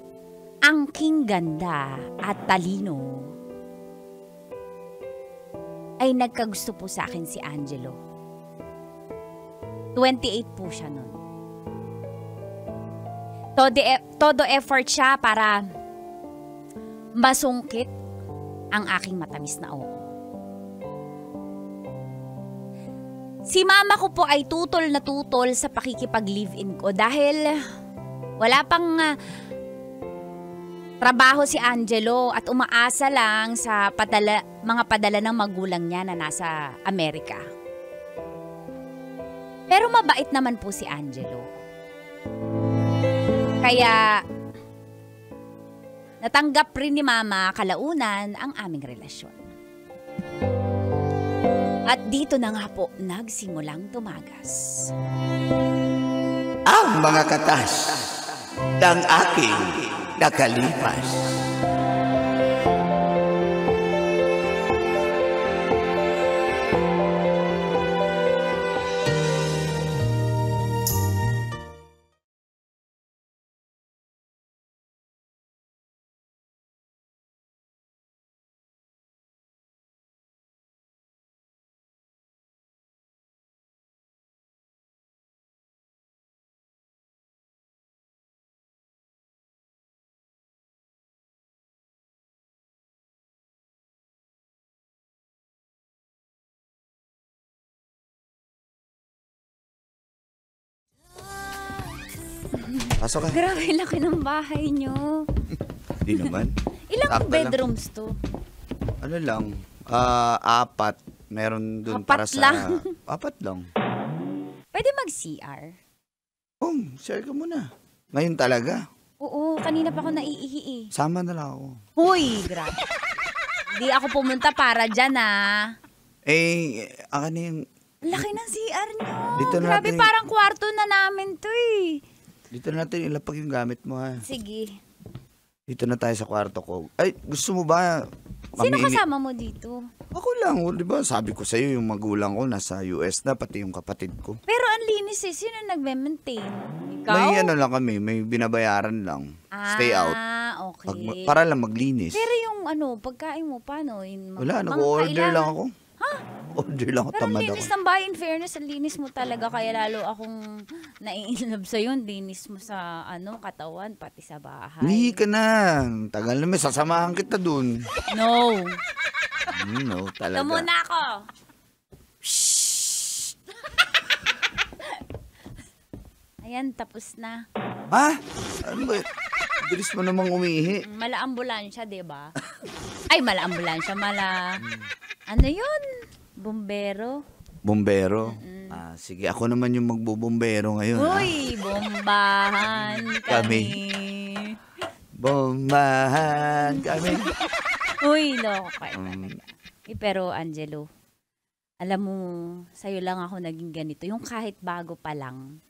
Speaker 2: angking ganda at talino, ay nagkagusto po sa akin si Angelo. 28 po siya nun. Todo effort siya para masungkit ang aking matamis na oo. Si mama ko po ay tutol na tutol sa pakikipag-live-in ko dahil wala pang trabaho si Angelo at umaasa lang sa mga padala ng magulang niya na nasa Amerika. Pero mabait naman po si Angelo. Kaya natanggap rin ni Mama kalaunan ang aming relasyon. At dito na nga po nagsimulang tumagas.
Speaker 3: Ang mga katas ng aking nakalipas.
Speaker 1: Pasok ka.
Speaker 2: Grabe, laki ng bahay nyo.
Speaker 1: Di naman.
Speaker 2: Ilang
Speaker 1: Sakto lang.
Speaker 2: bedrooms to?
Speaker 1: Ano lang, 4. Meron dun para
Speaker 2: Apat
Speaker 1: sa...
Speaker 2: lang?
Speaker 1: 4 lang.
Speaker 2: Pwede mag-CR?
Speaker 1: Share ka muna. Ngayon talaga.
Speaker 2: Oo, kanina pa ako naiihi eh.
Speaker 1: Sama na lang ako.
Speaker 2: Huy, grabe. Hindi ako pumunta para dyan
Speaker 1: Akin na yung...
Speaker 2: Laki ng CR nyo.
Speaker 1: Dito na
Speaker 2: Grabe,
Speaker 1: natin-
Speaker 2: parang kwarto na namin to eh.
Speaker 1: Dito natin ilapag yung gamit mo ha.
Speaker 2: Sige.
Speaker 1: Dito na tayo sa kwarto ko. Ay, gusto mo ba...
Speaker 2: Sino
Speaker 1: mamili-
Speaker 2: kasama mo dito?
Speaker 1: Ako lang, di ba? Sabi ko sa'yo, yung magulang ko nasa US na, pati yung kapatid ko.
Speaker 2: Pero ang linis eh. Sino nagme-maintain? Ikaw?
Speaker 1: May ano lang kami, may binabayaran lang. Stay out.
Speaker 2: Okay.
Speaker 1: Para lang maglinis.
Speaker 2: Pero yung pagkain mo, paano?
Speaker 1: Wala, nag-order lang ako. Order lang ako,
Speaker 2: Pero ang
Speaker 1: tamad
Speaker 2: linis
Speaker 1: ako.
Speaker 2: ng bahay, in fairness, ang linis mo talaga. Kaya lalo akong nai-inlove sa'yo. Ang linis mo sa katawan, pati sa bahay.
Speaker 1: Hindi ka na. Tagal na may sasamahan kita dun.
Speaker 2: No.
Speaker 1: No, talaga.
Speaker 2: Ito muna ako. Ayan, tapos na.
Speaker 1: Ha? Ano ba? Bilis mo namang umihi.
Speaker 2: Mala ambulansya, diba? Ay, mala ambulansya, Ano yun? Bombero?
Speaker 1: Bombero? Sige, ako naman yung magbubombero ngayon.
Speaker 2: Uy, bombahan kami.
Speaker 1: Bombahan kami.
Speaker 2: Uy, loko kayo talaga. Pero Angelo, alam mo, sa'yo lang ako naging ganito. Yung kahit bago pa lang,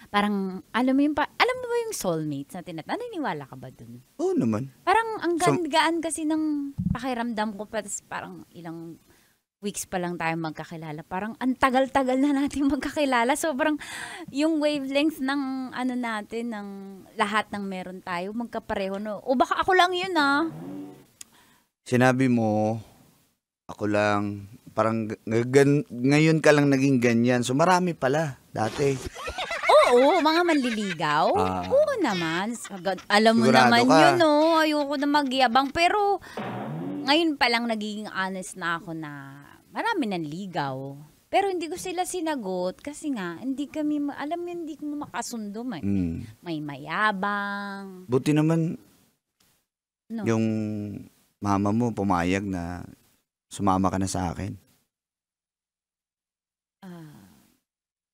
Speaker 2: parang, alam mo ba yung soulmates na naniniwala ka ba dun?
Speaker 1: Oo naman.
Speaker 2: Parang ang gaan kasi ng pakiramdam ko, parang ilang weeks pa lang tayo magkakilala. Parang ang tagal-tagal na natin magkakilala. So parang yung wavelength ng natin, ng lahat ng meron tayo, magkapareho. No? O baka ako lang yun
Speaker 1: Sinabi mo, ako lang, parang ngayon ka lang naging ganyan. So marami pala, dati.
Speaker 2: Oo, mga manliligaw. Oo naman. Alam mo
Speaker 1: Sigurado
Speaker 2: naman
Speaker 1: ka.
Speaker 2: yun, no? Ayoko na magyabang. Pero ngayon pa lang naging honest na ako na marami nang ligaw. Pero hindi ko sila sinagot kasi nga, hindi kami, alam mo, hindi ko makasundo. May mayabang.
Speaker 1: Buti naman,
Speaker 2: No.
Speaker 1: yung mama mo pumayag na sumama ka na sa akin.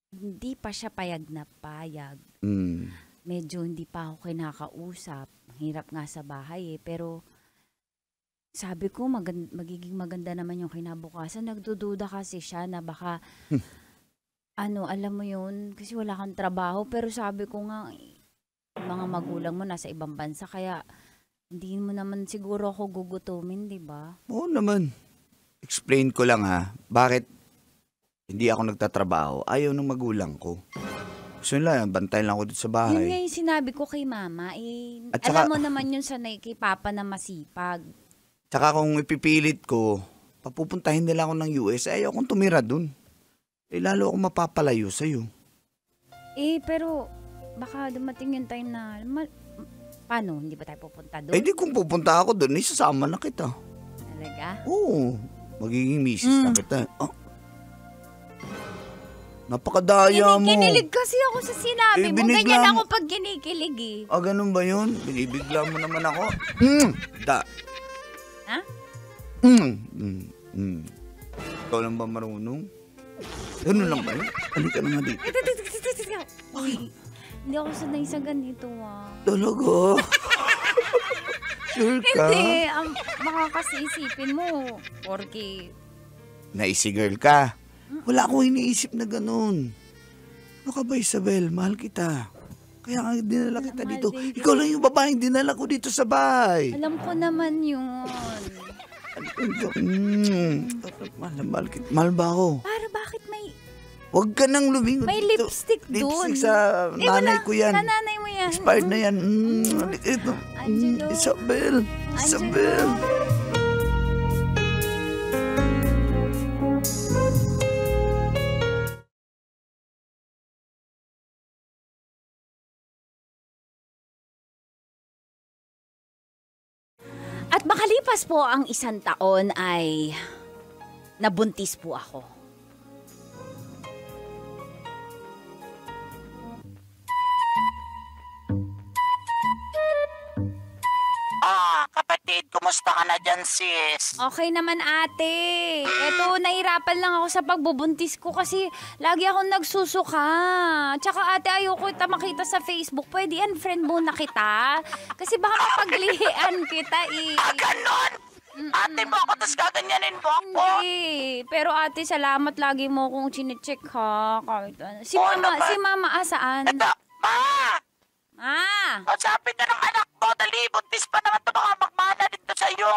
Speaker 2: Hindi pa siya payag na payag. Medyo hindi pa ako kinakausap. Hirap nga sa bahay Pero sabi ko, magiging maganda naman yung kinabukasan. Nagdududa kasi siya na baka, alam mo yun, kasi wala kang trabaho. Pero sabi ko nga, mga magulang mo nasa ibang bansa, kaya hindi mo naman siguro ako gugutumin, di ba?
Speaker 1: Oo naman. explain ko lang ha, bakit hindi ako nagtatrabaho. Ayaw ng magulang ko. Gusto nila, bantayan lang ako dito sa
Speaker 2: Yun
Speaker 1: bahay.
Speaker 2: nga yung sinabi ko kay mama.
Speaker 1: At saka-
Speaker 2: Alam mo naman yun sanay kay papa na masipag.
Speaker 1: Tsaka kung ipipilit ko, papupuntahin nila ako ng US, ayaw akong tumira dun. Lalo ako mapapalayo sa'yo.
Speaker 2: Pero baka dumating yung time na, paano? Hindi ba tayo pupunta doon?
Speaker 1: Di kung pupunta ako dun, isasama na kita.
Speaker 2: Talaga?
Speaker 1: Oo, magiging misis na kita. Napakadaya mo.
Speaker 2: Kinikilig kasi ako sa sinabi mo.
Speaker 1: Binigla
Speaker 2: Ganyan
Speaker 1: mo.
Speaker 2: ako pag kinikilig eh.
Speaker 1: Ganun ba yun? Binibigla mo naman ako. Da.
Speaker 2: Ha?
Speaker 1: Ikaw lang ba marunong? Ganun lang ba yun? Halika na nga dito.
Speaker 2: Hindi ako sanay sa ganito
Speaker 1: Talaga? Sure ka?
Speaker 2: Hindi, baka kasi isipin mo. Porque,
Speaker 1: Naisi girl ka. Wala akong iniisip na ganun. Ano ka ba, Isabel? Mahal kita. Kaya nga dinala kita
Speaker 2: Mahal
Speaker 1: dito.
Speaker 2: din
Speaker 1: Ikaw lang yung babaeng dinala ko dito sa bahay.
Speaker 2: alam ko naman yun.
Speaker 1: Mahal kita. Mahal ba ako?
Speaker 2: Para bakit may
Speaker 1: Huwag ka nang lumingon
Speaker 2: May
Speaker 1: dito.
Speaker 2: lipstick dun.
Speaker 1: Lipstick sa nanay ko yan.
Speaker 2: Sa nanay mo yan.
Speaker 1: Expired na yan. Halika ito.
Speaker 2: Angelo.
Speaker 1: Isabel. Isabel.
Speaker 2: At makalipas po ang 1 taon ay nabuntis po ako.
Speaker 3: Kapatid, kumusta ka na dyan, sis?
Speaker 2: Okay naman ate. Eto, nahirapan lang ako sa pagbubuntis ko kasi lagi akong nagsusuka. Tsaka ate, ayoko kita makita sa Facebook. Pwede unfriend muna kita. Kasi baka mapaglihian kita eh.
Speaker 3: Ganon! Ate mo ako, tapos gaganyanin mo ako.
Speaker 2: Hindi. Pero ate, salamat lagi mo kung chinecheck ha. Kahit ano. Si
Speaker 3: Oo
Speaker 2: mama,
Speaker 3: naman.
Speaker 2: si mama asaan?
Speaker 3: Ito, sabi ka ng anak ko, dali, buntis pa naman ito, baka magmana dito sa'yo.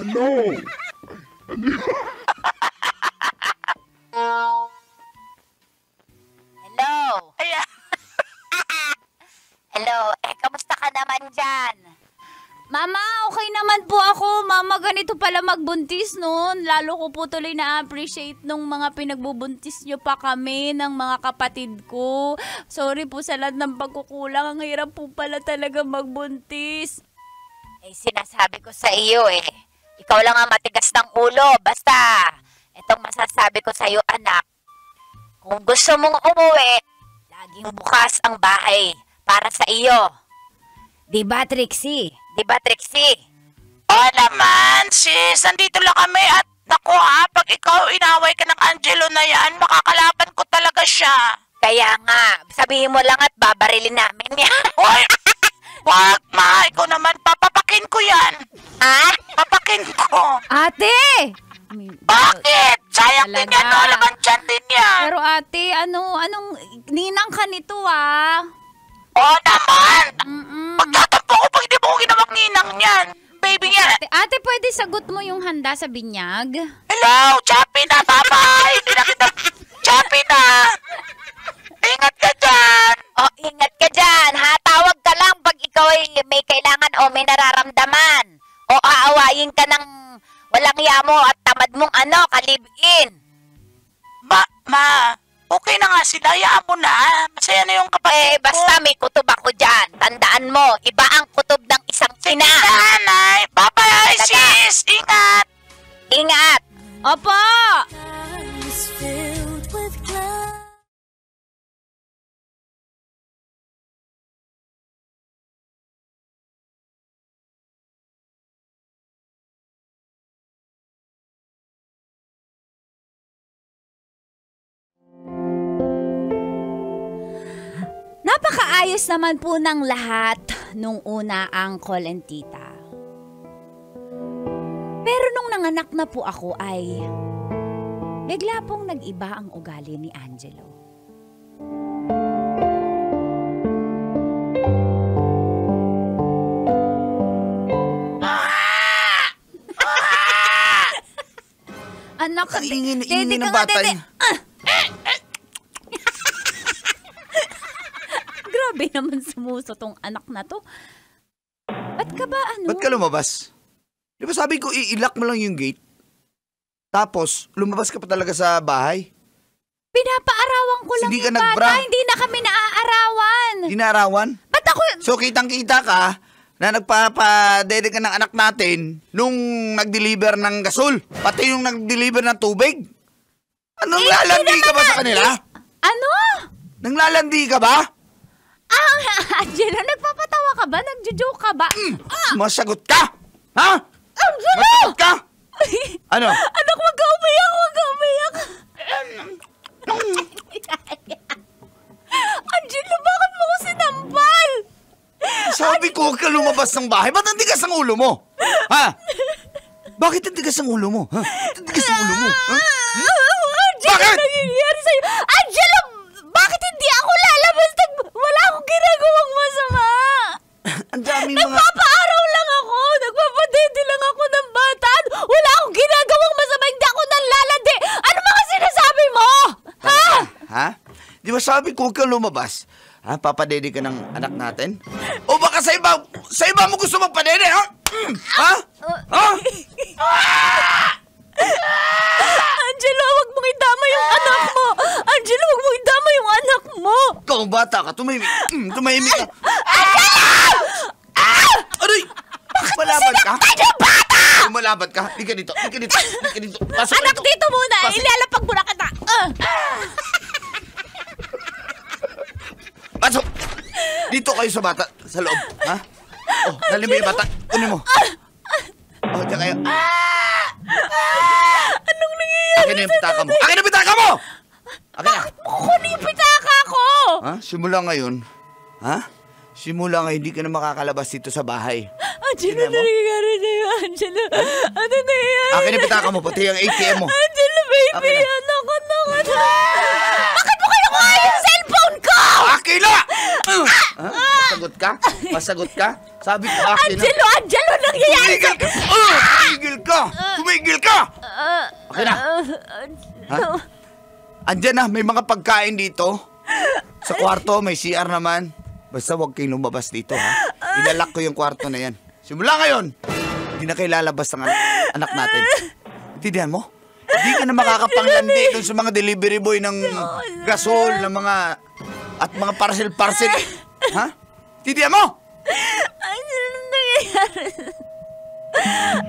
Speaker 6: Hello?
Speaker 3: Ayan.
Speaker 6: Hello? Kamusta ka naman dyan?
Speaker 2: Mama, okay naman po ako. Mama, ganito pala magbuntis noon. Lalo ko po tuloy na-appreciate nung mga pinagbubuntis nyo pa kami ng mga kapatid ko. Sorry po sa lahat ng pagkukulang. Ang hirap po pala talaga magbuntis.
Speaker 6: Sinasabi ko sa iyo Ikaw lang ang matigas ng ulo. Basta, itong masasabi ko sa iyo, anak. Kung gusto mong umuwi, laging bukas ang bahay para sa iyo.
Speaker 2: Diba, Trixie?
Speaker 6: Diba, Trixie?
Speaker 3: Oo naman, sis. Nandito lang kami at naku pag ikaw inaway ka ng Angelo na yan, makakalaban ko talaga siya.
Speaker 6: Kaya nga, sabihin mo lang at babarilin namin yan.
Speaker 3: Hoy! Wag, ma. Ikaw naman, papapakin ko yan.
Speaker 6: Ha?
Speaker 3: Papakin ko.
Speaker 2: Ate!
Speaker 3: Bakit? Sayang din
Speaker 2: Talaga.
Speaker 3: yan, no? Laman dyan din yan.
Speaker 2: Pero ate, anong ninang ka nito
Speaker 3: Oo naman.
Speaker 2: Mm-mm.
Speaker 3: Magtatampo ko pag hindi mo ko ginawang ninang yan. Baby yan.
Speaker 2: Ate, pwede sagot mo yung handa sa binyag?
Speaker 3: Hello, Chappy na, bye-bye. Hindi na kita... Chappy na. Ingat ka dyan.
Speaker 6: Ingat ka dyan, ha? Tawag ka lang pag ikaw ay may kailangan o may nararamdaman. O aawayin ka ng walang yamo at tamad mong kalibin.
Speaker 3: Ma, okay na nga sila. Hayaan mo na. Masaya na yung kapatid ko.
Speaker 6: Basta may kutob ako dyan. Tandaan mo, iba ang kutob ng isang ina.
Speaker 3: Nanay, bye-bye,
Speaker 6: Talaga.
Speaker 3: sis. Ingat.
Speaker 6: Ingat!
Speaker 2: Opo! Napakaayos naman po ng lahat nung una ang Uncle and Tita. Pero nung nanganak na po ako ay bigla pong nag-iba ang ugali ni Angelo. anak.
Speaker 1: Ang ingin
Speaker 2: Dede
Speaker 1: ng
Speaker 2: ka nga,
Speaker 1: bata
Speaker 2: dede.
Speaker 1: niya.
Speaker 2: Grabe naman sumuso tong anak na to. Ba't ka ba
Speaker 1: Ba't ka lumabas? Di ba sabi ko, i-lock mo lang yung gate? Tapos, lumabas ka pa talaga sa bahay?
Speaker 2: Pinapaarawan ko lang
Speaker 1: Hindi ka
Speaker 2: yung bata.
Speaker 1: nagbra.
Speaker 2: Hindi na kami naaarawan.
Speaker 1: Dinarawan?
Speaker 2: Ba't ako...
Speaker 1: So, kitang-kita ka na nagpapadede ka ng anak natin nung nag-deliver ng gasol. Pati yung nag-deliver ng tubig. Anong lalandi ka ba sa kanila?
Speaker 2: Ano?
Speaker 1: Nang lalandi ka ba?
Speaker 2: Angelo, nagpapatawa ka ba? Nagjo-joke ka ba?
Speaker 1: Masagot ka? Ha?
Speaker 2: Angelo!
Speaker 1: Masagot ka? Ano?
Speaker 2: Anak, wag ka umiyak, wag ka umiyak. Angelo, bakit mo ko sinampal?
Speaker 1: Sabi ko, huwag ka lumabas ng bahay. Ba't ang tigas ang ulo mo? Ha? Bakit ang tigas ang ulo mo? Ha? Ang tigas ang ulo mo? Ha?
Speaker 2: Angelo,
Speaker 1: Bakit?
Speaker 2: nangyayari sa'yo? Angelo, bakit hindi ako lalabas? Wala akong ginagawang masama.
Speaker 1: Ang daming mga...
Speaker 2: Nagpapaaraw lang ako. Nagpapadede lang ako ng bata. Wala akong ginagawang masama. Hindi ako nanlalandi. Ano mga sinasabi mo? Ha?
Speaker 1: Ha? Di ba sabi ko, huwag kang lumabas? Ha? Papadede ka ng anak natin? O baka sa iba mo gusto magpadede, ha? Ha? Ha?
Speaker 2: Angelo, wag mong idama yung anak mo. Angelo, wag mong idama yung anak mo.
Speaker 1: Ikaw, bata ka, tumahimik. Tumahimik ka. Aray! Malaban ka? Malaban ka? Di ka dito. Pasok
Speaker 2: Anak, dito muna. Ilalapag mo na kita.
Speaker 1: Pasok! Dito kayo sa bata, sa loob. Ha? Oh, dali mo yung bata. Kunin mo. Oh, diyan kayo.
Speaker 2: Anong nangyayari?
Speaker 1: Akin na yung pitaka mo. Akin na yung pitaka mo! Akin na.
Speaker 2: Kukunin yung pitaka ko.
Speaker 1: Ha? Simula ngayon, Simula ngayon, hindi ka na makakalabas dito sa bahay.
Speaker 2: Angelo,
Speaker 1: Tingnan mo.
Speaker 2: nangyayari sa'yo, Angelo. Ano nangyayari?
Speaker 1: Akin na yung pitaka mo, pati yung ATM mo.
Speaker 2: Angelo, baby.
Speaker 1: Akin na.
Speaker 2: Anak. Bakit mo kinukuha yung cellphone ko?
Speaker 1: Akin na! Masagot ka? Masagot ka? Sabi ko akin na.
Speaker 2: Angelo, nangyayari
Speaker 1: Tumigil ka! Tumigil ka! Tumigil ka! Akin na. Ha? Andyan na, may mga pagkain dito. Sa kwarto, may CR naman. Basta huwag kayong lumabas dito, ha? Ilalak ko yung kwarto na yan. Simula ngayon, hindi na kayo lalabas ng anak natin. Intindihan mo? Hindi ka na makakapanglandi dun sa mga delivery boy ng gasol, ng mga... at mga parcel-parcel. Ha? Intindihan mo?
Speaker 2: Angelo, nangyayari?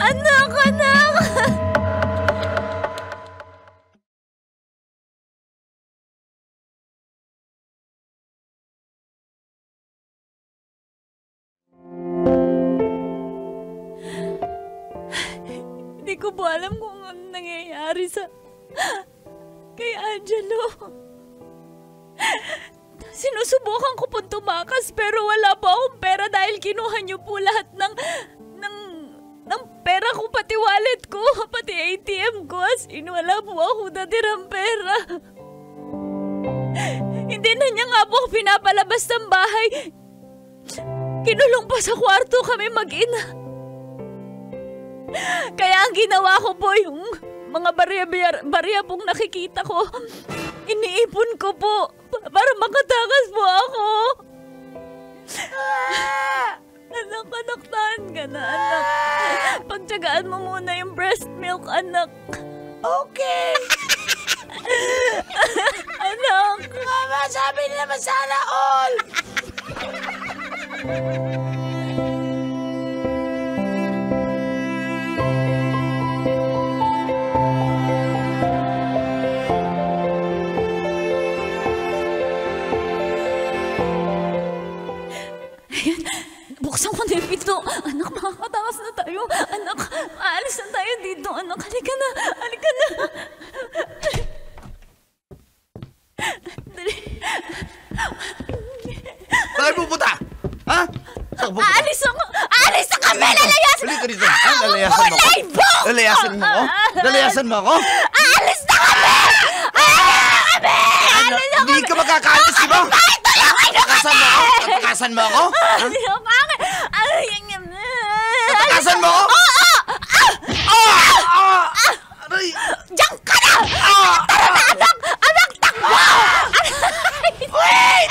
Speaker 2: Anak. Hindi ko po alam kung ano nangyayari kay Angelo. Sinusubukan ko pong tumakas pero wala po akong pera dahil kinuha niyo po lahat ng pera ko, pati wallet ko, pati ATM ko. As in, wala po ako natirang pera. Hindi na niya nga po ako pinapalabas ng bahay. Kinulong pa sa kwarto kami mag-ina. Kaya ang ginawa ko po yung mga barya pong nakikita ko, iniipon ko po para makatakas po ako. Anak, tahan ka na, anak. Pagtyagaan mo muna yung breast milk, anak.
Speaker 3: Okay.
Speaker 2: Anak.
Speaker 3: Mama, sabi nila masana all.
Speaker 2: Buksan ko na yung pinto. Anak, makakatakas na tayo. Anak, aalis na tayo dito. Anak, halika na. Dali.
Speaker 1: Saan pupunta? Ha? Saan pupunta?
Speaker 2: Aalis na kami! Lalayasan!
Speaker 1: Balik ka dito. Ha? Lalayasan mo ko? Lalayasan mo ko? Lalayasan mo ko?
Speaker 2: Aalis na kami!
Speaker 1: Hindi ka makakaalis, di ba? Tatakasan mo ako? Tatakasan mo ako?
Speaker 2: Diyan ka na! Tara na, anak! Anak, takbo!
Speaker 3: Wait!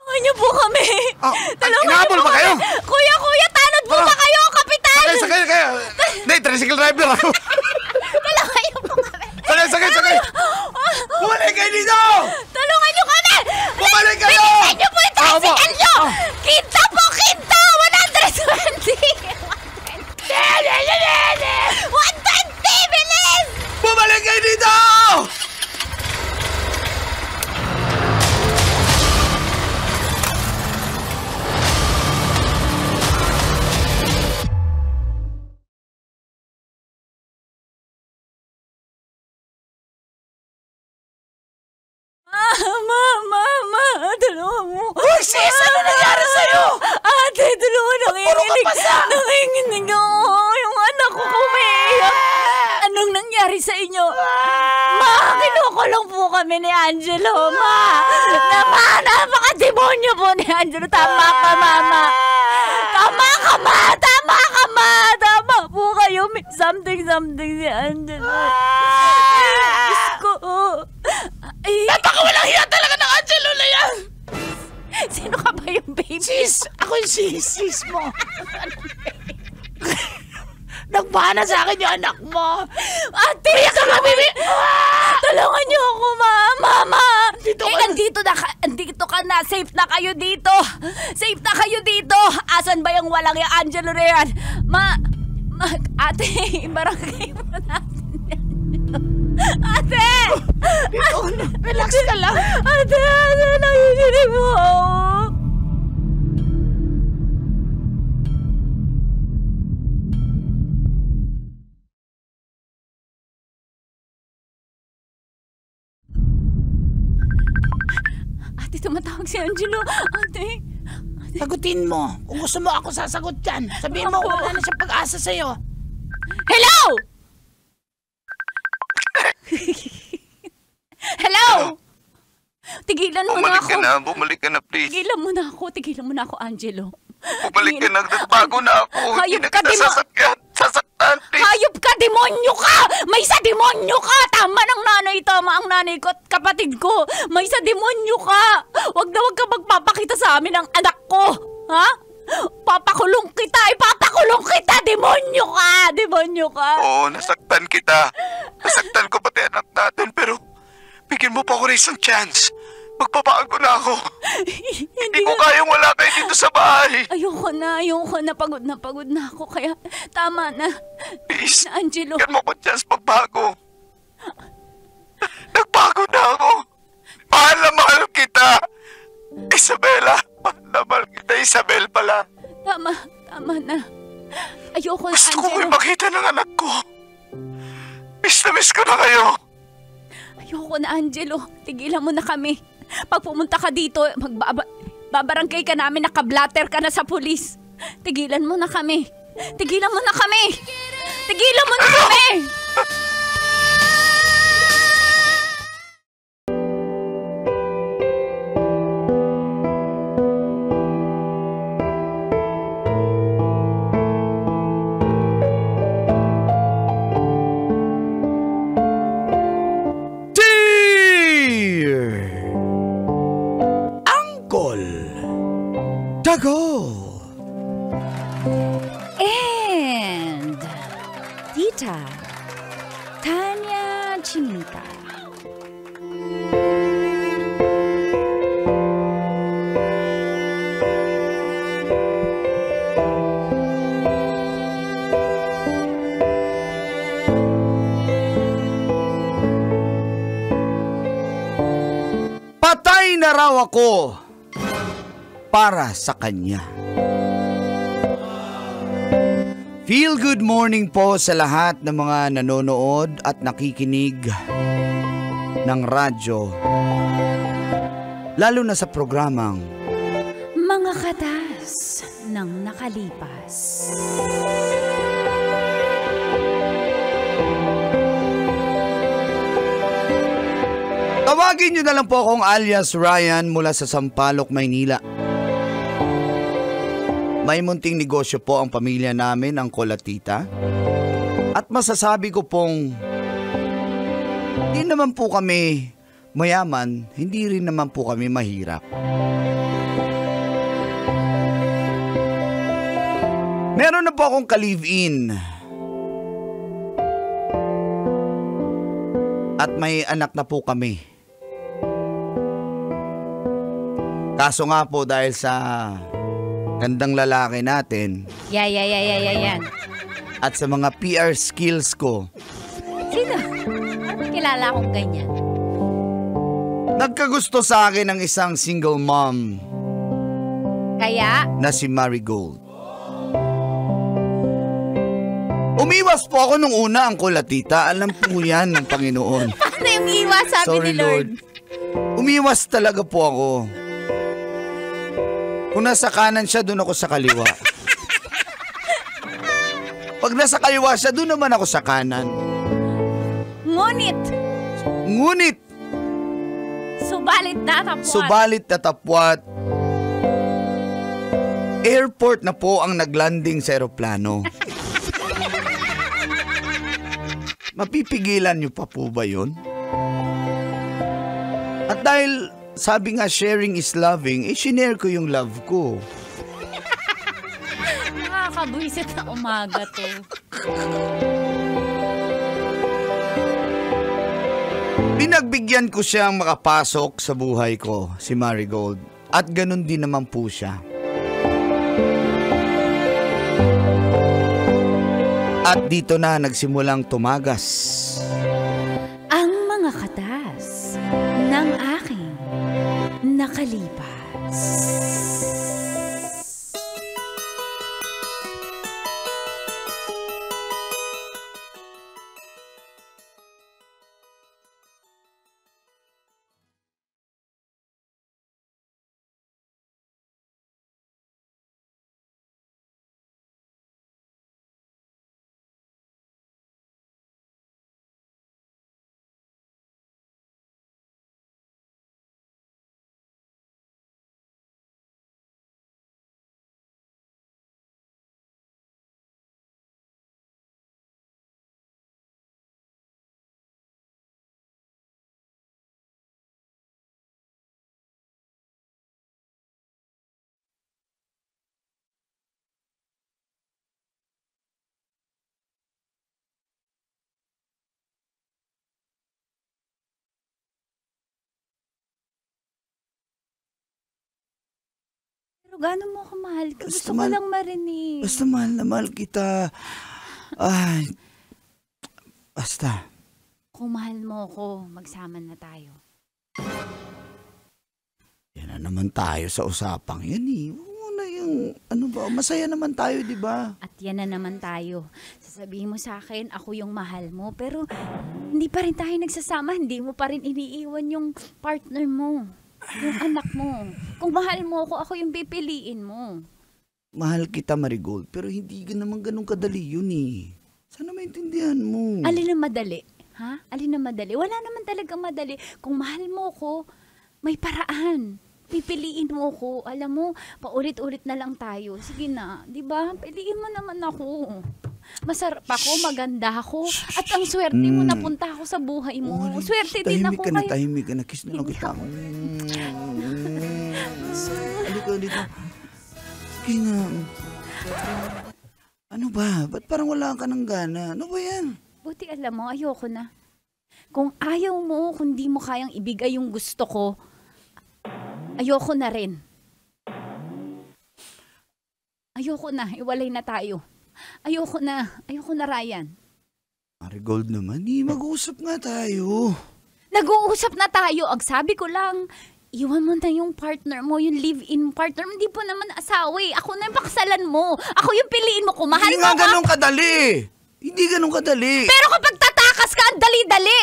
Speaker 2: Tulungan niyo po kami!
Speaker 1: Inahabol ba kayo?
Speaker 2: Kuya, tanod po ba kayo, Kapitan?
Speaker 1: Sakay kayo. Hindi, tricycle driver ako.
Speaker 2: Tulungan niyo po kami!
Speaker 1: Sakay. Bumalik kayo dito!
Speaker 2: Tulungan niyo kami!
Speaker 1: Bumalik kayo!
Speaker 2: Bilisan niyo po yung tricycle niyo! Kinta po, kinta! 120! 120! Bilis!
Speaker 1: Bumalik kayo dito!
Speaker 2: Mama, tulungan mo.
Speaker 3: Uy, sis! Ano nangyari sa'yo?
Speaker 2: Ate, tulungan.
Speaker 3: Puro ka pasa.
Speaker 2: Nanginginig ako. Yung anak ko kumiiyak. Anong nangyari sa inyo? Ma, kinukulong po kami ni Angelo, ma. Napaka-demonyo po ni Angelo. Tama ka, mama. Tama po kayo. May something si Angelo. Diyos ko.
Speaker 3: Napakawalang hiya talaga ng Angelo na yan!
Speaker 2: Sino ka ba yung baby?
Speaker 3: Sis! Ako yung sis mo! Nagpahana sa akin yung anak mo!
Speaker 2: Ate! Tulungan niyo ako, mama! Andito ka na! Safe na kayo dito! Safe na kayo dito! Asan ba yung walang yung Angelo na yan? Ate! Barangay mo natin yan. Ate!
Speaker 3: Relax ka lang!
Speaker 2: Ate! Nakikinig mo ako! Ate, tumatawag si Angelo. Ate.
Speaker 3: Sagutin mo. Kung gusto mo ako sasagot yan. Sabihin mo wala na siyang pag-asa sa'yo.
Speaker 2: Hello! Hello! Tigilan mo na ako.
Speaker 4: Bumalik ka na, please.
Speaker 2: Tigilan mo na ako, Angelo.
Speaker 4: Bumalik ka na, nagbago na ako.
Speaker 2: Hayop
Speaker 4: Hindi
Speaker 2: ka,
Speaker 4: na kita sasaktan, please.
Speaker 2: Hayop ka, demonyo ka! May sa demonyo ka! Tama ang nanay ko at kapatid ko. May sa demonyo ka! Wag ka magpapakita sa amin ng anak ko. Ha? Papakulong kita! Demonyo ka!
Speaker 4: Oo, nasaktan kita. Nasaktan ko pati anak natin, pero bigyan mo pa ako ng isang chance. Magpapago na ako. Hindi ko kayang wala kayo dito sa bahay.
Speaker 2: Ayoko na. Pagod na ako. Kaya tama na.
Speaker 4: Please,
Speaker 2: Na, Angelo.
Speaker 4: bigyan mo ko chance magbago. Nagbago na ako. Mahal na kita. Isabela, mahal kita. Isabel pala.
Speaker 2: Tama na. Ayoko na,
Speaker 4: Gusto ko
Speaker 2: Angelo.
Speaker 4: makita ng anak ko. Miss na miss ko na kayo.
Speaker 2: Ayoko na, Angelo. Tigilan mo na kami. Pag pumunta ka dito, babarangay ka namin, nakablatter ka na sa pulis. Tigilan mo na kami.
Speaker 1: Dago!
Speaker 2: And Tita Tanya Chinita.
Speaker 1: Patay na raw ako para sa kanya. Feel good morning po sa lahat ng mga nanonood at nakikinig ng radyo. Lalo na sa programang
Speaker 2: Mga Katas. ng nakalipas.
Speaker 1: Tawagin niyo na lang po akong alias Ryan mula sa Sampaloc, Maynila. May munting negosyo po ang pamilya namin, ang Colatita. At masasabi ko pong hindi naman po kami mayaman, hindi rin naman po kami mahirap. Meron na po akong ka-live-in. At may anak na po kami. Kaso nga po dahil sa gandang lalaki natin
Speaker 2: Yan.
Speaker 1: at sa mga PR skills ko,
Speaker 2: Sino? Kilala akong ganyan.
Speaker 1: nagkagusto sa akin ng isang single mom
Speaker 2: Kaya,
Speaker 1: na si Marigold. Umiwas po ako nung una, ang Colatita. Alam po yan ng Panginoon.
Speaker 2: ano yung iwas sabi
Speaker 1: Sorry,
Speaker 2: ni Lord?
Speaker 1: Umiwas talaga po ako. Kung nasa kanan siya, doon ako sa kaliwa. Pag nasa kaliwa siya, doon naman ako sa kanan. Ngunit,
Speaker 2: subalit
Speaker 1: tatapwat, airport na po ang naglanding sa eroplano. Mapipigilan niyo pa po ba yun? At dahil sabi nga sharing is loving, shinare ko yung love ko.
Speaker 2: Nakakabwisit na umaga to.
Speaker 1: Pinagbigyan ko siyang makapasok sa buhay ko, si Marigold. At ganun din naman po siya. At dito na nagsimulang tumagas
Speaker 2: Ang mga katas ng aking nakalipas. Pero gano'n mo ako mahal ka? Gusto ko lang marinig.
Speaker 1: Basta mahal na mahal kita. Ay, basta.
Speaker 2: Kung mahal mo ako, magsama na tayo.
Speaker 1: Yan na naman tayo sa usapang yan eh. Una yung, masaya naman tayo, di ba?
Speaker 2: At yan na naman tayo. Sasabihin mo sa akin, ako yung mahal mo. Pero hindi pa rin tayo nagsasama. Hindi mo pa rin iniiwan yung partner mo. Yung anak mo. Kung mahal mo ako yung pipiliin mo.
Speaker 1: Mahal kita, Marigold, pero hindi naman ganun kadali yun eh. Sana maintindihan mo.
Speaker 2: Alin ang madali? Ha? Alin ang madali? Wala naman talaga madali. Kung mahal mo ko, may paraan. Pipiliin mo ko. Alam mo, paulit-ulit na lang tayo. Sige na, di ba? Piliin mo naman ako. Masarap ako, maganda ako, at ang swerte mo, napunta ako sa buhay mo. Swerte din ako.
Speaker 1: Tahimik ka na, kiss na lang kita. Halika dito. Sige nga. Ano ba? Ba't parang wala ka ng gana? Ano ba yan?
Speaker 2: Buti alam mo, ayoko na. Kung ayaw mo, kung di mo kayang ibigay yung gusto ko, ayoko na rin. Ayoko na, iwalay na tayo. Ayoko na, Ryan.
Speaker 1: Marigold naman, mag-uusap nga tayo.
Speaker 2: Nag-uusap na tayo. Ang sabi ko lang, iwan mo na yung partner mo, yung live-in partner mo. Hindi po naman asawa eh. Ako na yung paksalan mo. Ako yung piliin mo. Kung mahal
Speaker 1: Hindi
Speaker 2: mo
Speaker 1: nga
Speaker 2: ka.
Speaker 1: ganun kadali. Hindi ganun kadali.
Speaker 2: Pero kapag tatakas ka, ang dali-dali.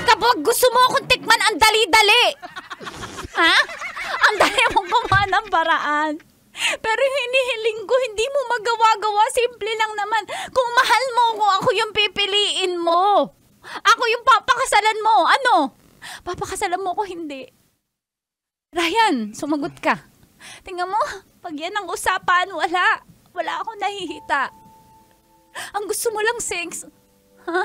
Speaker 2: Kapag gusto mo akong tikman, ang dali-dali. Ha? Ang dali mong gumawa ng paraan. Pero yung hinihiling ko, hindi mo magawa-gawa. Simple lang naman. Kung mahal mo ko, ako yung pipiliin mo. Ako yung papakasalan mo. Ano? Papakasalan mo ko, hindi. Ryan, sumagot ka. Tingnan mo, pag yan ang usapan, wala akong nahihita. Ang gusto mo lang sex. Ha?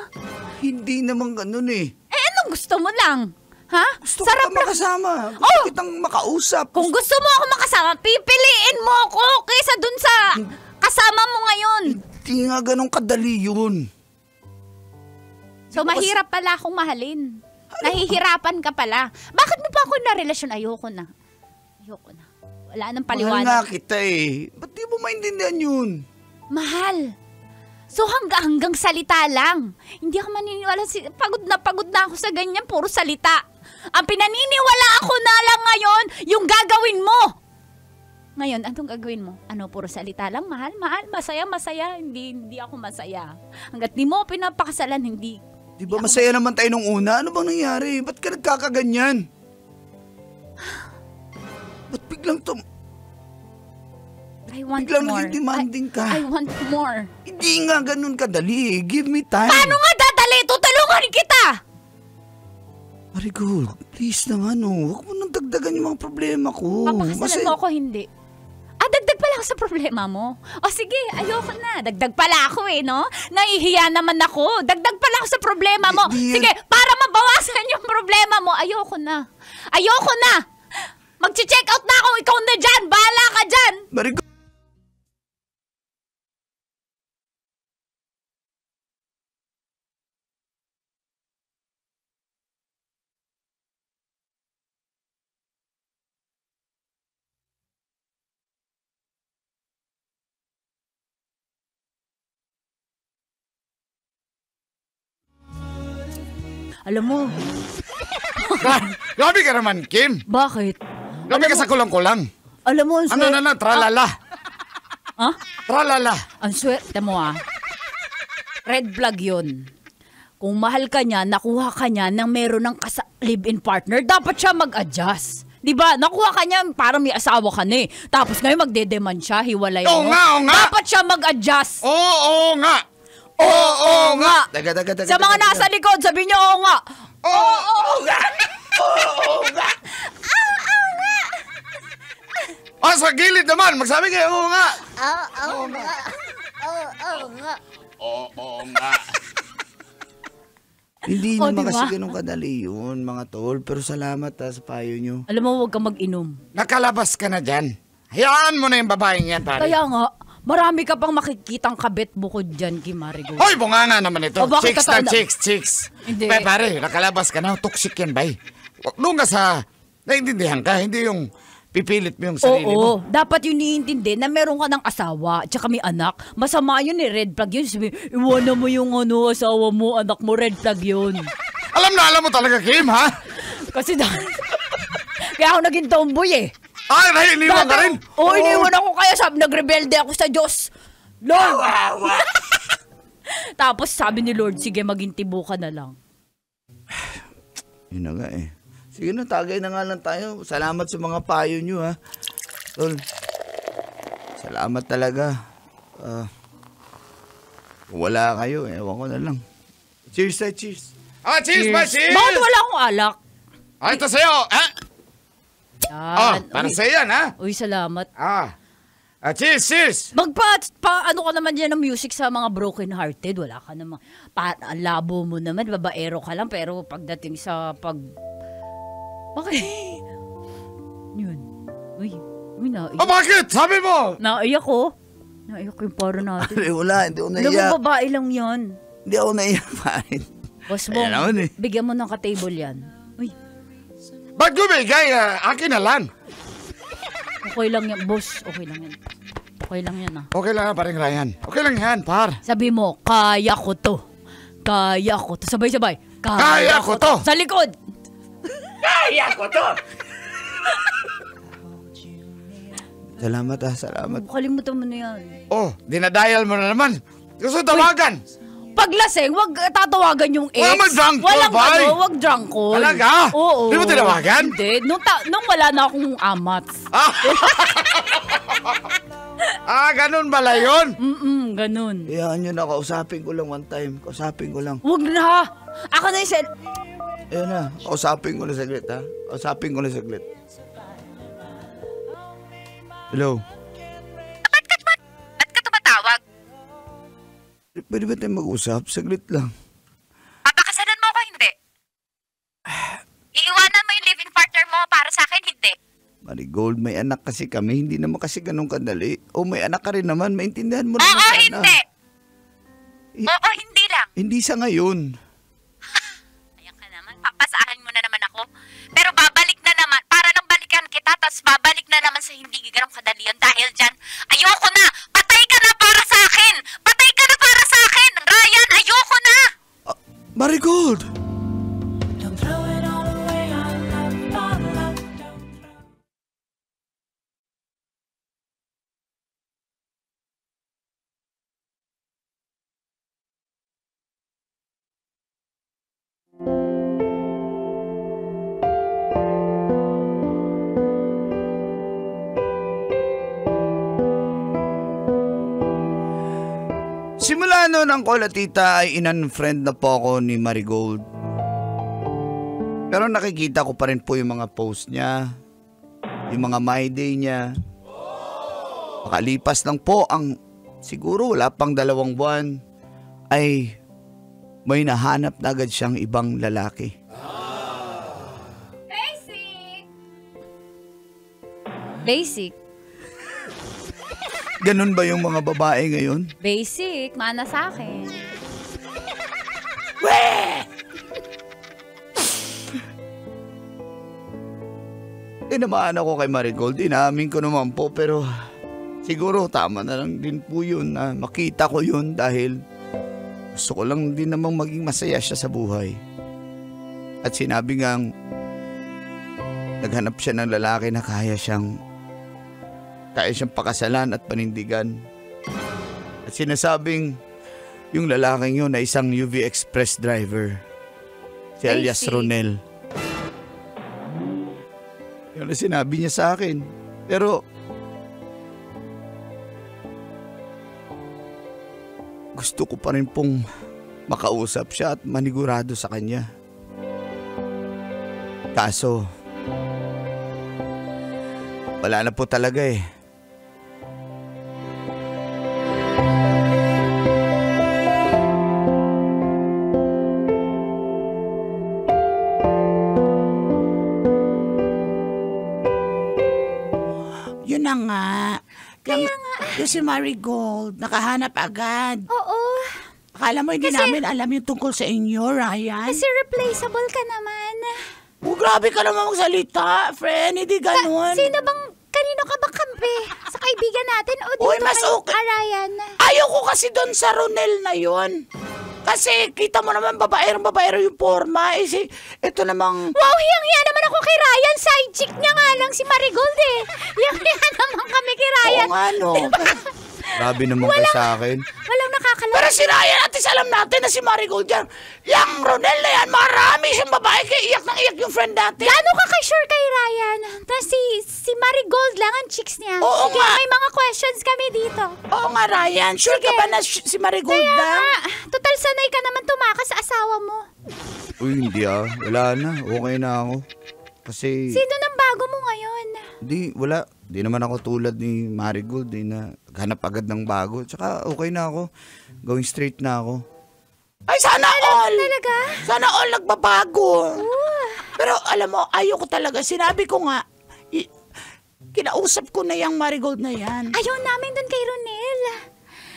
Speaker 1: Hindi naman ganun eh.
Speaker 2: Anong gusto mo lang? Ha?
Speaker 1: Gusto
Speaker 2: Sarap
Speaker 1: kita
Speaker 2: lang.
Speaker 1: makasama. Gusto kitang makausap.
Speaker 2: Kung gusto mo ako makasama, pipiliin mo ako kaysa dun sa kasama mo ngayon.
Speaker 1: Hindi nga ganun kadali yun.
Speaker 2: So, mahirap pala akong mahalin. Nahihirapan ka pala. Bakit mo pa ako na relasyon? Ayoko na. Wala nang
Speaker 1: Mahal
Speaker 2: paliwanag.
Speaker 1: nga kita eh. Ba't di mo maintindihan yun?
Speaker 2: Mahal. So hanggang salita lang. Hindi ako maniniwala. Pagod na ako sa ganyan. Puro salita. Ang pinaniniwala ako na lang ngayon, yung gagawin mo. Ngayon, anong gagawin mo? Ano, puro salita lang? Mahal, masaya. Hindi ako masaya. Hanggat di mo pinapakasalan, hindi.
Speaker 1: Di ba masaya naman tayo nung una? Ano bang nangyari? Ba't ka nagkakaganyan? Ba't biglang
Speaker 2: I want
Speaker 1: biglang
Speaker 2: more.
Speaker 1: naging demanding ka?
Speaker 2: I want more.
Speaker 1: Hindi nga ganun kadali. Give me time.
Speaker 2: Paano nga dadali? Tutulungan kita!
Speaker 1: Marigold, please naman Huwag mo nang dagdagan yung mga problema ko.
Speaker 2: Papakasalan mo ako, hindi. Dagdag pala ako sa problema mo. O sige, ayoko na. Dagdag pala ako no? Nahihiya naman ako. Dagdag pala ako sa problema mo. Sige, para mabawasan yung problema mo, ayoko na. Mag-check out na ako. Ikaw na dyan. Bahala ka dyan.
Speaker 1: Marigold.
Speaker 2: Alam mo,
Speaker 3: Grabe ka naman, Kim.
Speaker 2: bakit?
Speaker 3: Grabe ka sa kulang-kulang.
Speaker 2: Alam mo, ang
Speaker 3: Ano na, tralala.
Speaker 2: Ha?
Speaker 3: Tralala.
Speaker 2: Ang swerte mo Red flag yun. Kung mahal ka niya, nakuha ka niya nang meron ng live-in partner, dapat siya mag-adjust. Diba? Nakuha ka niya, parang may asawa ka na Tapos ngayon magde-demand siya, hiwalay
Speaker 3: Oo
Speaker 2: mo.
Speaker 3: nga.
Speaker 2: Dapat siya mag-adjust.
Speaker 3: Oo nga.
Speaker 2: Oo nga.
Speaker 1: Daga.
Speaker 2: Sa mga nasa likod, sabi niyo oo nga.
Speaker 3: Oo nga. Sa gilid naman, magsabi kayo, oo nga. Oo nga.
Speaker 1: Hindi
Speaker 2: Oh,
Speaker 1: naman
Speaker 2: diba?
Speaker 1: kasi ganun kadali yun, mga tol. Pero salamat sa payo nyo.
Speaker 2: Alam mo, huwag kang mag-inom.
Speaker 3: Nakalabas ka na dyan. Hayaan mo na yung babaeng yan, pare.
Speaker 2: Kaya nga, marami ka pang makikitang kabit bukod dyan, Kimarigo.
Speaker 3: Hoy, bunganga naman ito.
Speaker 2: O, bakit
Speaker 3: Chicks na
Speaker 2: totoo lang?
Speaker 3: chicks.
Speaker 2: Hindi.
Speaker 3: Pare, nakalabas ka na. Toxic yan, bay. Doon ka sa... Naiintindihan ka, hindi yung pipilit mo yung sarili mo.
Speaker 2: Oo, dapat yun iintindi na meron ka ng asawa at saka may anak. Masama yun red flag yun. Sabi, iwanan mo yung asawa mo, anak mo, red flag yun.
Speaker 3: Alam mo talaga, Kim, ha?
Speaker 2: Kasi kaya ako naging tomboy
Speaker 3: Ay, iniwan ka rin?
Speaker 2: Oo, iniwan ako kaya nagrebelde ako sa Diyos. Lord! Tapos sabi ni Lord, sige maging tibo ka na lang.
Speaker 1: Yun na nga Sige na, tagay na nga lang tayo. Salamat sa mga payo nyo, ha. Tol, salamat talaga. Kung wala kayo, ewan ko na lang. Cheers.
Speaker 3: Cheers, ba? Cheers!
Speaker 2: Bakit wala akong alak?
Speaker 3: Ito sa'yo, ha?
Speaker 2: Yan.
Speaker 3: Para sa'yo yan, ha?
Speaker 2: Uy, salamat.
Speaker 3: Cheers!
Speaker 2: Ano ka naman dyan ng music sa mga broken-hearted? Wala ka naman. Ang labo mo naman, babaero ka lang, pero pagdating sa Bakit? Yun. Uy, naiyak.
Speaker 3: Bakit? Sabi mo!
Speaker 2: Naiyak ko. Naiyak yung para natin.
Speaker 1: Wala, hindi ako
Speaker 2: Alam
Speaker 1: naiyak.
Speaker 2: mo, babae lang yan.
Speaker 1: Hindi ako naiyak, pare.
Speaker 2: Boss mo,
Speaker 1: Ayan naman
Speaker 2: bigyan mo ng ka-table yan. Uy,
Speaker 3: Ba't gumigay? Akin na lang.
Speaker 2: okay lang yan, boss. Okay lang yan. Okay lang yan,
Speaker 3: Okay lang, paring Ryan. Okay lang yan, par.
Speaker 2: Sabi mo, kaya ko to. Kaya ko to. Sabay-sabay.
Speaker 3: Kaya ko to.
Speaker 2: Sa likod.
Speaker 3: Kaya ko to!
Speaker 1: Salamat.
Speaker 2: Kalimutan mo na yan.
Speaker 3: Dinadial mo na naman. Gusto tawagan.
Speaker 2: Pag lasing, wag tatawagan yung ex.
Speaker 3: Wala mag-drunk call,
Speaker 2: Walang
Speaker 3: boy.
Speaker 2: wag drunk call.
Speaker 3: Talaga?
Speaker 2: Oo.
Speaker 3: Di mo tinawagan?
Speaker 2: Hindi. Nung wala na akong amat.
Speaker 3: Ganun pala yun.
Speaker 2: Ganun.
Speaker 1: Hayaan nyo na, kausapin ko lang one time. Kausapin ko lang.
Speaker 2: Wag na. Ako na yung
Speaker 1: Ayan na, kausapin ko na saglit ha. Kausapin ko na saglit. Hello?
Speaker 6: Ba't ka tumatawag?
Speaker 1: Pwede ba tayo mag-usap? Saglit lang.
Speaker 6: Papakasalan mo ako, hindi. Iiwanan mo yung living partner mo para sa akin, hindi.
Speaker 1: Marigold, may anak kasi kami. Hindi naman kasi ganun kadali. O may anak ka rin naman. Maintindihan mo
Speaker 6: Oo,
Speaker 1: naman sana.
Speaker 6: hindi. Oo, hindi lang.
Speaker 1: Hindi sa ngayon.
Speaker 6: Ayan ka naman, papasahan mo na naman ako. Pero babalik na naman, para lang balikan kita, tapos babalik na naman sa hindi ganun kadali yun. Dahil dyan, ayoko na! Patay ka na para sa akin! Patay ka na para sa akin! Ryan, ayoko na!
Speaker 1: Marigold! Simula noon ang Kola Tita ay in-unfriend na po ako ni Marigold. Pero nakikita ko pa rin po yung mga post niya, yung mga my day niya. Makalipas lang po ang siguro wala pang 2 buwan ay may nahanap na agad siyang ibang lalaki.
Speaker 2: Basic.
Speaker 1: Ganun ba yung mga babae ngayon?
Speaker 2: Basic. Mana sa akin.
Speaker 1: Tinamaan ako kay Marigold. Inamin ko naman po pero siguro tama na lang din po yun na makita ko yun dahil gusto ko lang din namang maging masaya siya sa buhay. At sinabi ngang naghanap siya ng lalaki na kaya siyang pakasalan at panindigan. At sinasabing yung lalaking yun na isang UV Express driver. Si alias Ronel. Yun ang sinabi niya sa akin. Pero gusto ko pa rin pong makausap siya at manigurado sa kanya. Kaso wala na po talaga eh.
Speaker 3: Yun na nga. Yung si Marigold, nakahanap agad.
Speaker 2: Oo.
Speaker 3: Akala mo hindi namin alam yung tungkol sa inyo, Ryan?
Speaker 2: Kasi replaceable ka naman.
Speaker 3: Grabe ka naman magsalita, friend. Hindi ganun.
Speaker 2: Kanino ka ba kampi? Sa kaibigan natin o dito
Speaker 3: Uy, mas
Speaker 2: kay
Speaker 3: okay.
Speaker 2: Ryan?
Speaker 3: Ayoko kasi doon sa Ronel na yon. Kasi kita mo naman babaero yung forma. Ito namang...
Speaker 2: Wow, hiyang-hiya naman ako kay Ryan. Side chick niya nga lang si Marigold eh. Hiyang-hiya naman kami kay Ryan.
Speaker 3: Oo nga, no.
Speaker 1: Grabe naman kayo sa akin.
Speaker 2: Walang nakakalala.
Speaker 3: Pero si Ryan, at least alam natin na si Marigold yan. Yang Ronel na yan, marami siyang babae. Kaya iyak nang iyak yung friend natin.
Speaker 2: Gaano ka kay-sure kay Ryan? Tapos si Marigold lang ang chicks niya.
Speaker 3: Oo
Speaker 2: Sige,
Speaker 3: nga.
Speaker 2: may mga questions kami dito.
Speaker 3: Oo nga, Ryan. Sure ka ba na si Marigold
Speaker 2: Kaya
Speaker 3: na?
Speaker 2: nga, total sanay ka naman tumakas sa asawa mo.
Speaker 1: Uy, hindi ah. Wala na. Okay na ako. Kasi...
Speaker 2: Sino nang bago mo ngayon?
Speaker 1: Wala. Di naman ako tulad ni Marigold na hanap agad ng bago. Tsaka okay na ako. Going straight na ako.
Speaker 3: Ay, sana all.
Speaker 2: Talaga?
Speaker 3: Sana all nagbabago. Pero alam mo, ayoko talaga. Sinabi ko nga, kinausap ko na yung Marigold na yan.
Speaker 2: Ayaw namin dun kay Ronel.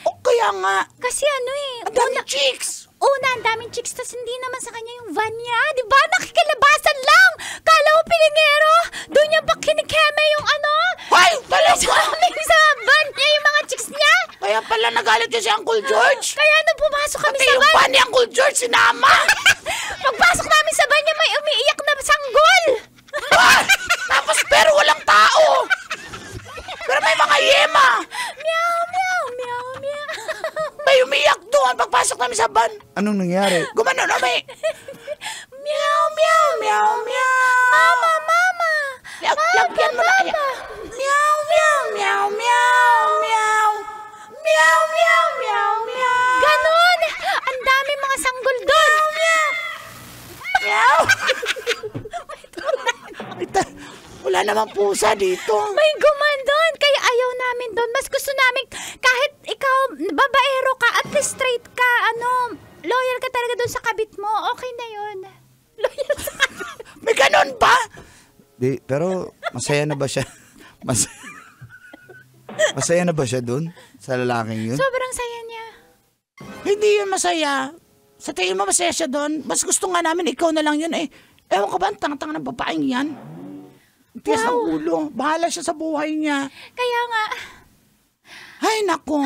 Speaker 3: O kaya nga,
Speaker 2: Kasi ano eh.
Speaker 3: ang dami chicks.
Speaker 2: Ang daming chicks, tas hindi naman sa kanya yung van niya. Di ba? Nakikilabasan lang. Kala ko pilingero. Doon niya pa kinikeme yung ano.
Speaker 3: Ay, talaga.
Speaker 2: Sa van niya yung mga chicks niya.
Speaker 3: Kaya pala nagalit niya si Uncle George.
Speaker 2: Kaya nung pumasok kami
Speaker 3: Pati
Speaker 2: sa
Speaker 3: yung
Speaker 2: van,
Speaker 3: pan ni Uncle George, sinama.
Speaker 2: pagpasok namin sa van niya, may umiiyak na sanggol.
Speaker 3: Tapos pero walang tao. Pero may mga yema.
Speaker 2: Meow, meow, meow, meow.
Speaker 3: May umiyak doon pagpasok namin sa van.
Speaker 1: Anong nangyari?
Speaker 3: Gumano na may... Meow, meow, meow, meow.
Speaker 2: Mama!
Speaker 3: Lagyan mo na kaya. Meow, meow, meow, meow, meow. Meow, meow, meow, meow.
Speaker 2: Ganon! Ang dami mga sanggol doon!
Speaker 3: Meow. Wala namang pusa dito.
Speaker 2: May gumandon! Kaya ayaw namin doon. Mas gusto namin, kahit ikaw, babaero ka, at least straight ka, loyal ka talaga doon sa kabit mo. Okay na yun. Loyal sa kabit.
Speaker 3: May ganon pa?
Speaker 1: Di, pero masaya na ba siya? Masaya na ba siya doon? Sa lalaking yun?
Speaker 2: Sobrang saya niya.
Speaker 3: Hindi yun masaya. Sa tingin mo masaya siya doon? Mas gusto nga namin ikaw na lang yun eh. Ewan ka ba ang tang-tang ng babaeng yan? Tiyas ang ulo. Bahala siya sa buhay niya.
Speaker 2: Kaya nga.
Speaker 3: Ay, nako.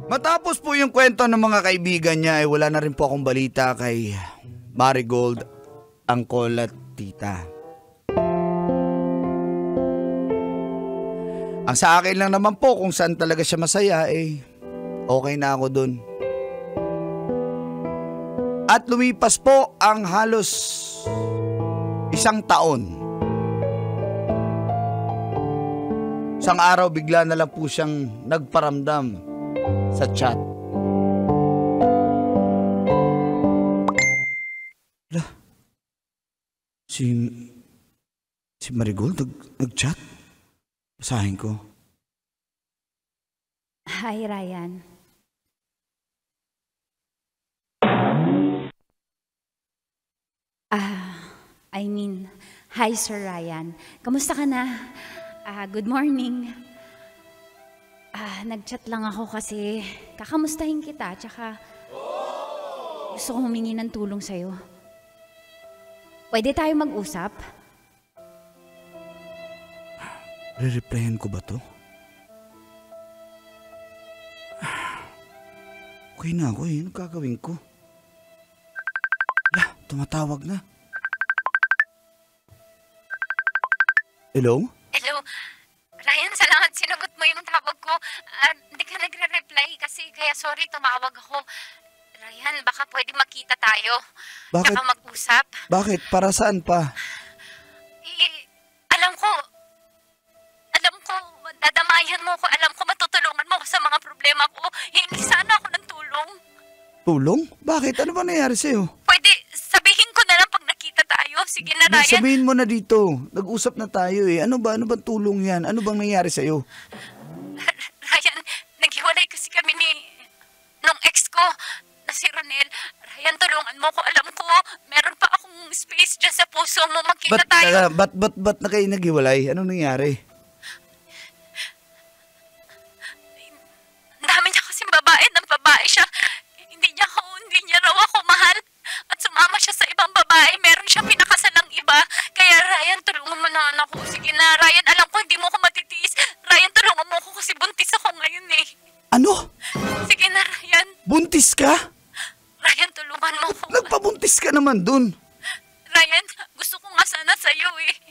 Speaker 1: Matapos po yung kwento ng mga kaibigan niya, wala na rin po akong balita kay Marigold, Angkol at Tita. Ang sa akin lang naman po kung saan talaga siya masaya, okay na ako dun. At lumipas po ang halos 1 taon. Isang araw bigla na lang po siyang nagparamdam sa chat. Si Marigold nag-chat? Basahin ko.
Speaker 2: Hi, Ryan. Hi, Sir Ryan. Kamusta ka na? Good morning. Nag-chat lang ako kasi kakamustahin kita, tsaka gusto kong humingi ng tulong sa'yo. Pwede tayo mag-usap?
Speaker 1: Re-replyan ko ba to? Okay na ako Ano gagawin ko? Tumatawag na. Hello?
Speaker 6: Hello? Ryan, salamat sinagot mo yung tawag ko. Hindi ka nagre-reply kasi kaya sorry, tumawag ako. Ryan, baka pwede makita tayo.
Speaker 1: Bakit?
Speaker 6: Saka mag-usap.
Speaker 1: Bakit? Para saan pa?
Speaker 6: Alam ko, dadamayan mo ko. Alam ko, matutulungan mo ko sa mga problema ko. Hindi sana ako ng tulong.
Speaker 1: Tulong? Bakit? Ano ba nangyari sa'yo?
Speaker 6: Pwede, sabihin ko na lang pag nakita tayo. Sige na, Ryan.
Speaker 1: Sabihin mo na dito. Nag-usap na tayo Ano ba? Ano bang tulong yan? Ano bang nangyari sa'yo?
Speaker 6: Ryan, naghiwalay kasi kami nung ex ko na si Ronel. Ryan, tulungan mo ko. Alam ko, meron pa akong space dyan sa puso mo. Magkita tayo.
Speaker 1: Ba't na kayo naghiwalay? Anong nangyari?
Speaker 6: Ang dami niya kasing babae. Ng babae siya. Hindi niya raw ako mahal. At sumama siya sa ibang babae. Meron siya pinakasalang iba. Kaya Ryan, tulungan mo naman ako. Sige na, Ryan. Alam ko, hindi mo ko matitiis. Ryan, tulungan mo ako kasi buntis ako ngayon
Speaker 1: Ano?
Speaker 6: Sige na, Ryan.
Speaker 1: Buntis ka?
Speaker 6: Ryan, tulungan mo ako.
Speaker 1: Nagpabuntis ka naman dun.
Speaker 6: Ryan, gusto ko nga sana sa'yo Ryan.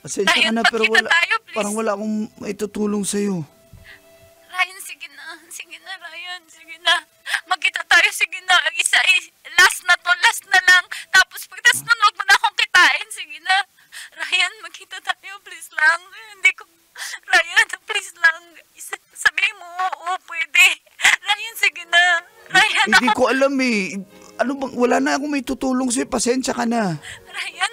Speaker 1: Pasensya ka
Speaker 6: Ryan,
Speaker 1: na pero
Speaker 6: magkita tayo, please.
Speaker 1: parang wala akong maitutulong sa'yo.
Speaker 6: Ryan, sige na. Sige na, Ryan. Sige na. Magkita tayo. Sige na. Last na lang. Tapos pagtas nun, huwag mo na akong kitain. Sige na. Ryan, magkita tayo. Please lang. Ryan, please lang. Sabihin mo, oo, pwede. Ryan, sige na. Ryan,
Speaker 1: Hindi ko alam Ano bang, wala na akong may tutulong sa'yo. Pasensya ka na.
Speaker 6: Ryan,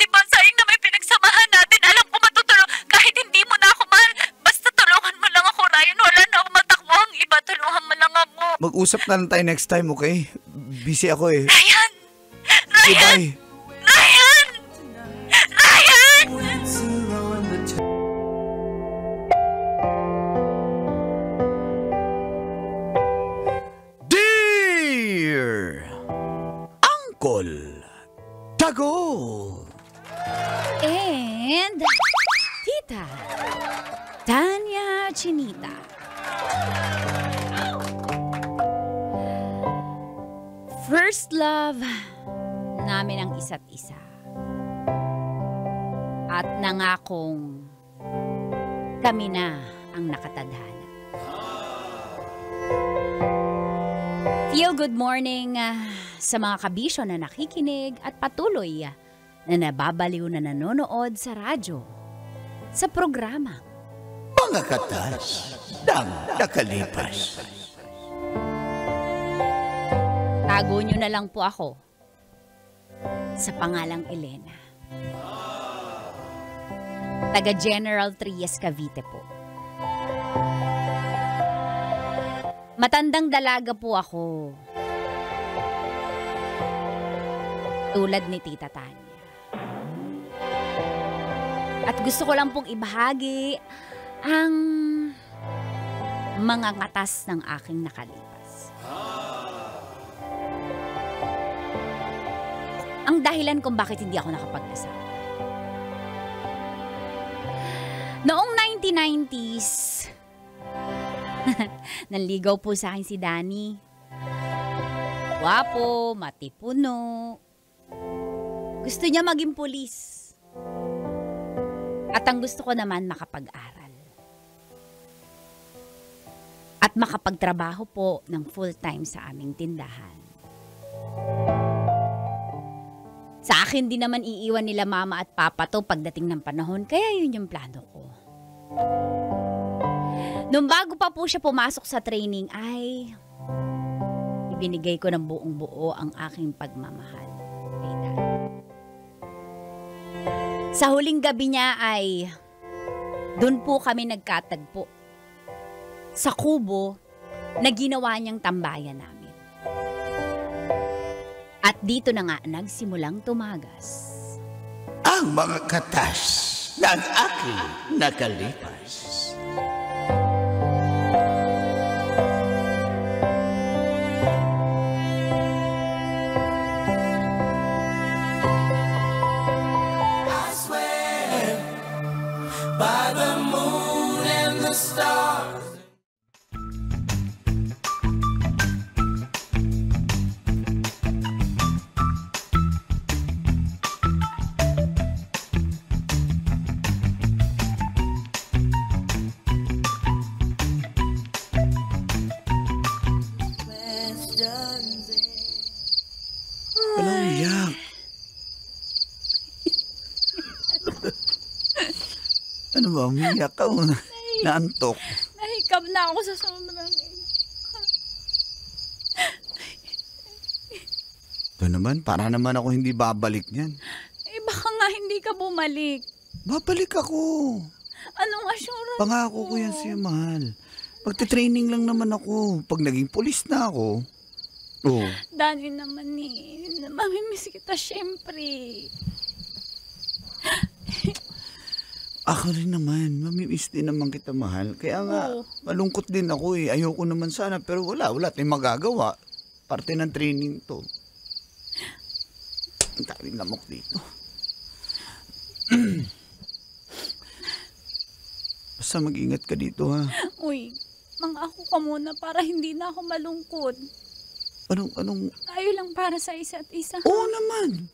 Speaker 6: di ba sayang na may pinagsamahan natin? Alam ko matutulong. Kahit hindi mo na ako mahal, basta tulungan mo lang ako, Ryan. Wala na akong matakbo ang iba. Tulungan mo lang ako.
Speaker 1: Mag-usap na lang tayo next time, okay? Busy ako
Speaker 6: Ryan!
Speaker 1: Goodbye.
Speaker 6: Ryan! Ryan!
Speaker 1: Dear Uncle Tago.
Speaker 2: And Tita Tanya Chinita. First love namin ang isa't isa. At nangakong kami na ang nakatadhana. Feel good morning sa mga kabisyo na nakikinig at patuloy na nababaliw na nanonood sa radyo, sa programa.
Speaker 1: Mga katas ng nakalipas.
Speaker 2: Tago nyo na lang po ako sa pangalang Elena. Taga General Trias, Cavite po. Matandang dalaga po ako. Tulad ni Tita Tanya. At gusto ko lang pong ibahagi ang mga katas ng aking nakalipas. Ang dahilan kung bakit hindi ako nakapag-asawa. Noong 1990s, nanligaw po sa akin si Danny. Wapo, matipuno. Gusto niya maging pulis. At ang gusto ko naman makapag-aral. At makapagtrabaho po ng full-time sa aming tindahan. Sa akin din naman iiwan nila mama at papa to pagdating ng panahon, kaya yun yung plano ko. Nung bago pa po siya pumasok sa training ay ibinigay ko ng buong buo ang aking pagmamahal kay Dad. Sa huling gabi niya ay doon po kami nagkatagpo sa kubo na ginawa niyang tambayan namin. At dito na nga nagsimulang tumagas
Speaker 1: Ang mga katas ng aking nakalipas. Walang iyak. Ano ba, umiyak ka o naantok?
Speaker 2: Nahikab na ako sa sobrang.
Speaker 1: Ito naman, para naman ako hindi babalik niyan.
Speaker 2: Eh baka nga hindi ka bumalik.
Speaker 1: Babalik ako.
Speaker 2: Anong assurance
Speaker 1: Pangako ko yan sa'yo, mahal. Magte-training lang naman ako. Pag naging pulis na ako. Oh.
Speaker 2: Dani naman mamimiss kita syempre.
Speaker 1: Ako rin naman. Mamimiss din naman kita, mahal. Kaya nga,
Speaker 2: Oo.
Speaker 1: malungkot din ako eh. Ayoko naman sana. Pero wala tayong magagawa. Parte ng training to. Ang daming lamok dito. Basta mag-ingat ka dito, ha?
Speaker 2: Uy, ako ka muna para hindi na ako malungkot.
Speaker 1: Anong...
Speaker 2: Tayo lang para sa isa't isa.
Speaker 1: Oo naman.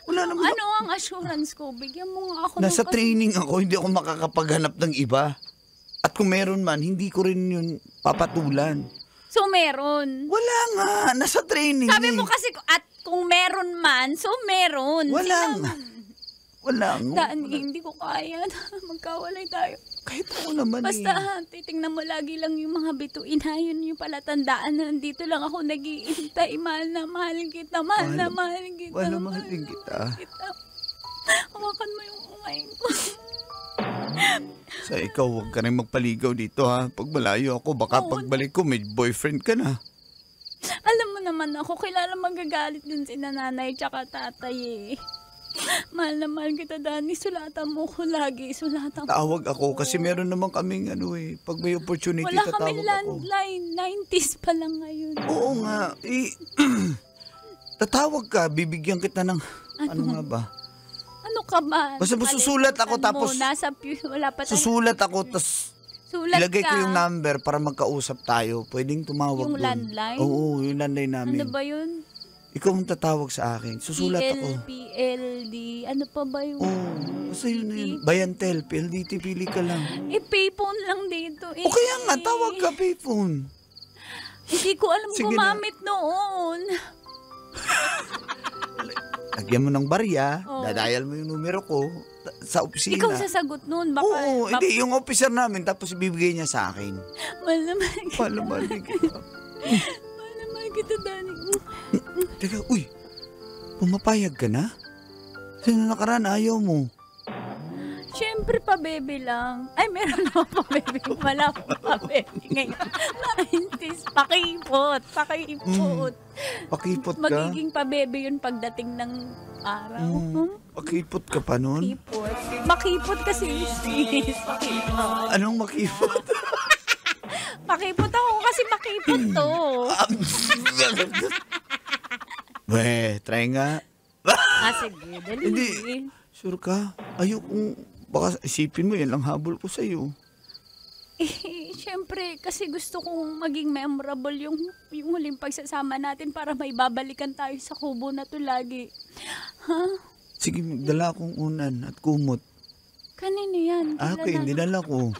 Speaker 1: Wala naman.
Speaker 2: Ano ang assurance ko? Bigyan mo nga ako
Speaker 1: Nasa
Speaker 2: ng
Speaker 1: training ako, hindi ako makakapaghanap ng iba. At kung meron man, hindi ko rin yun papatulan.
Speaker 2: So meron.
Speaker 1: Wala nga, nasa training.
Speaker 2: Sabi mo kasi, at kung meron man, so meron.
Speaker 1: Wala nga. Wala nga.
Speaker 2: Daan, hindi ko kaya na magkawalay tayo.
Speaker 1: Kahit ako naman
Speaker 2: Basta, titingnan mo lagi lang yung mga bituin ha. Yun yung palatandaan na nandito lang ako nag-iintay. Mahal na mahal kita. Mahal na mahal kita.
Speaker 1: Mahal na mahal din kita.
Speaker 2: Hawakan mo yung umay ko.
Speaker 1: Sa ikaw, huwag ka rin magpaligaw dito, ha? Pag malayo ako, baka pagbalik ko, may boyfriend ka na.
Speaker 2: Alam mo naman ako, kilala magagalit din si nanay tsaka tatay eh. Mahal na mahal kita, Dani. Sulatan mo ko lagi. Sulatan mo.
Speaker 1: Tawag ako kasi meron naman kaming pag may opportunity,
Speaker 2: Wala
Speaker 1: tatawag
Speaker 2: kaming
Speaker 1: ako.
Speaker 2: landline. 90s pa lang ngayon.
Speaker 1: Oo nga. Tatawag ka, bibigyan kita ng, ano nga ba?
Speaker 2: Ano ka ba?
Speaker 1: Basta susulat ako tapos,
Speaker 2: Wala pa tayo.
Speaker 1: susulat ako tapos
Speaker 2: Sulat
Speaker 1: ilagay
Speaker 2: ka.
Speaker 1: ko yung number para magkausap tayo. Pwedeng tumawag
Speaker 2: Yung
Speaker 1: dun.
Speaker 2: landline?
Speaker 1: Oo, yung landline namin.
Speaker 2: Ano ba yun?
Speaker 1: Ikaw ang tatawag sa akin. Susulat ako.
Speaker 2: PLD, ano pa ba yung...
Speaker 1: Basta yun na yun. Bayantel, PLDT, pili ka lang.
Speaker 2: payphone lang dito.
Speaker 1: O kaya nga, tawag ka, payphone.
Speaker 2: Hindi ko alam
Speaker 1: Sige
Speaker 2: gumamit noon.
Speaker 1: Lagyan mo ng barya, dadayal mo yung numero ko sa opisina.
Speaker 2: Ikaw sasagot noon. Baka,
Speaker 1: Hindi, yung officer namin, tapos ibibigay niya sa akin.
Speaker 2: Malaman kita.
Speaker 1: Malaman kita, Dani. Teka, pumapayag ka na? Sino nakaraan, ayaw mo?
Speaker 2: Siyempre pa bebe lang. Ay, meron naman pa bebe. Wala pa bebe ngayon. Pakipot.
Speaker 1: Pakipot ka?
Speaker 2: Magiging pa bebe yun pagdating ng araw.
Speaker 1: Pakipot ka pa nun?
Speaker 2: Makipot kasi sis. Makipot.
Speaker 1: Anong makipot?
Speaker 2: Makipot ako kasi makipot to.
Speaker 1: Try nga.
Speaker 2: Sige, dali.
Speaker 1: Hindi. Sure ka? Ayokong, baka isipin mo yan lang habol ko sa'yo.
Speaker 2: Siyempre, kasi gusto kong maging memorable yung huling pagsasama natin para may babalikan tayo sa kubo na to lagi. Ha?
Speaker 1: Sige, magdala akong unan at kumot.
Speaker 2: Kanino yan?
Speaker 1: Okay, dinala ko.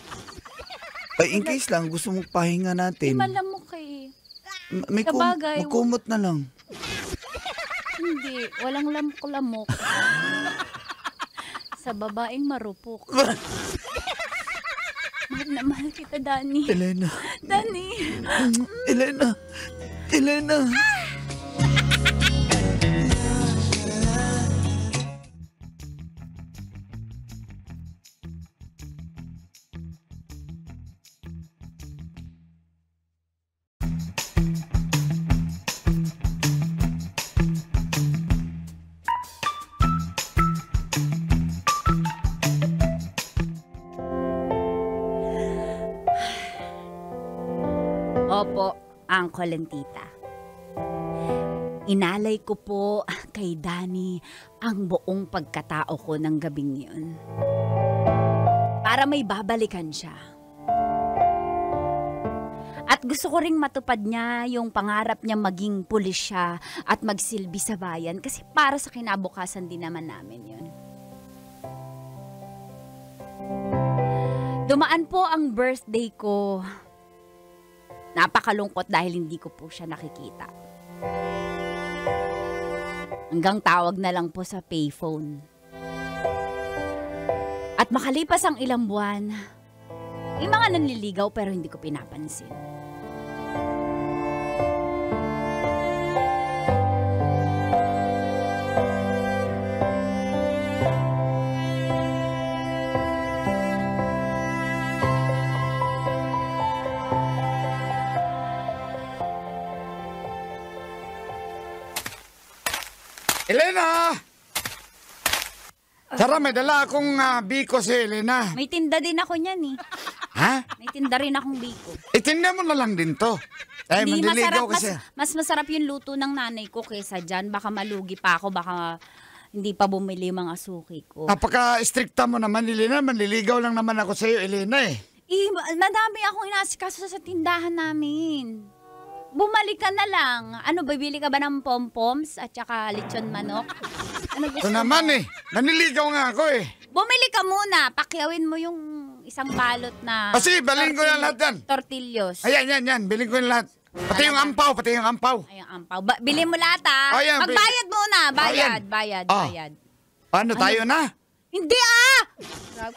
Speaker 1: Ay, in case lang, gusto mong pahinga natin.
Speaker 2: Malamok eh.
Speaker 1: May kumot na lang.
Speaker 2: Hindi, walang lamok-lamok. Sa babaeng marupok. Mahal na mahal kita, Dani.
Speaker 1: Elena.
Speaker 2: Dani.
Speaker 1: Elena.
Speaker 2: Opo, Uncle and Tita. Inalay ko po kay Dani ang buong pagkatao ko ng gabing yun. Para may babalikan siya. At gusto ko ring matupad niya yung pangarap niya maging pulis siya at magsilbi sa bayan kasi para sa kinabukasan din naman namin yun. Dumaan po ang birthday ko. Napakalungkot dahil hindi ko po siya nakikita. Hanggang tawag na lang po sa payphone. At makalipas ang ilang buwan, may mga nanliligaw pero hindi ko pinapansin.
Speaker 3: Elena! Tara, may dala akong biko si Elena.
Speaker 2: May tinda din ako niyan eh.
Speaker 3: Ha?
Speaker 2: May tinda rin akong biko.
Speaker 3: Itinda mo na lang din to. Ay,
Speaker 2: Hindi
Speaker 3: mandiligaw
Speaker 2: masarap,
Speaker 3: kasi.
Speaker 2: mas masarap yung luto ng nanay ko kaysa dyan. Baka malugi pa ako, baka hindi pa bumili yung mga suki ko.
Speaker 3: Napaka-stricta mo naman, Elena. Manliligaw lang naman ako sa'yo, Elena eh.
Speaker 2: Madami akong inasikaso sa tindahan namin. Bumalik ka na lang. Ano, bibili ka ba ng pom-poms at saka lechon manok? Ano gusto
Speaker 3: Ito naman eh. Nanliligaw nga ako eh.
Speaker 2: Bumili ka muna. Pakyawin mo yung isang balot na...
Speaker 3: Sige, balhin ko na lahat yan.
Speaker 2: Tortillos.
Speaker 3: Ayan, bilhin ko yung lahat. Pati yung ampaw.
Speaker 2: Ay, ang ampaw. Bili mo lahat ah.
Speaker 3: Ayan,
Speaker 2: Magbayad muna.
Speaker 3: Ayan.
Speaker 2: Bayad.
Speaker 3: Paano tayo na?
Speaker 2: Hindi ah!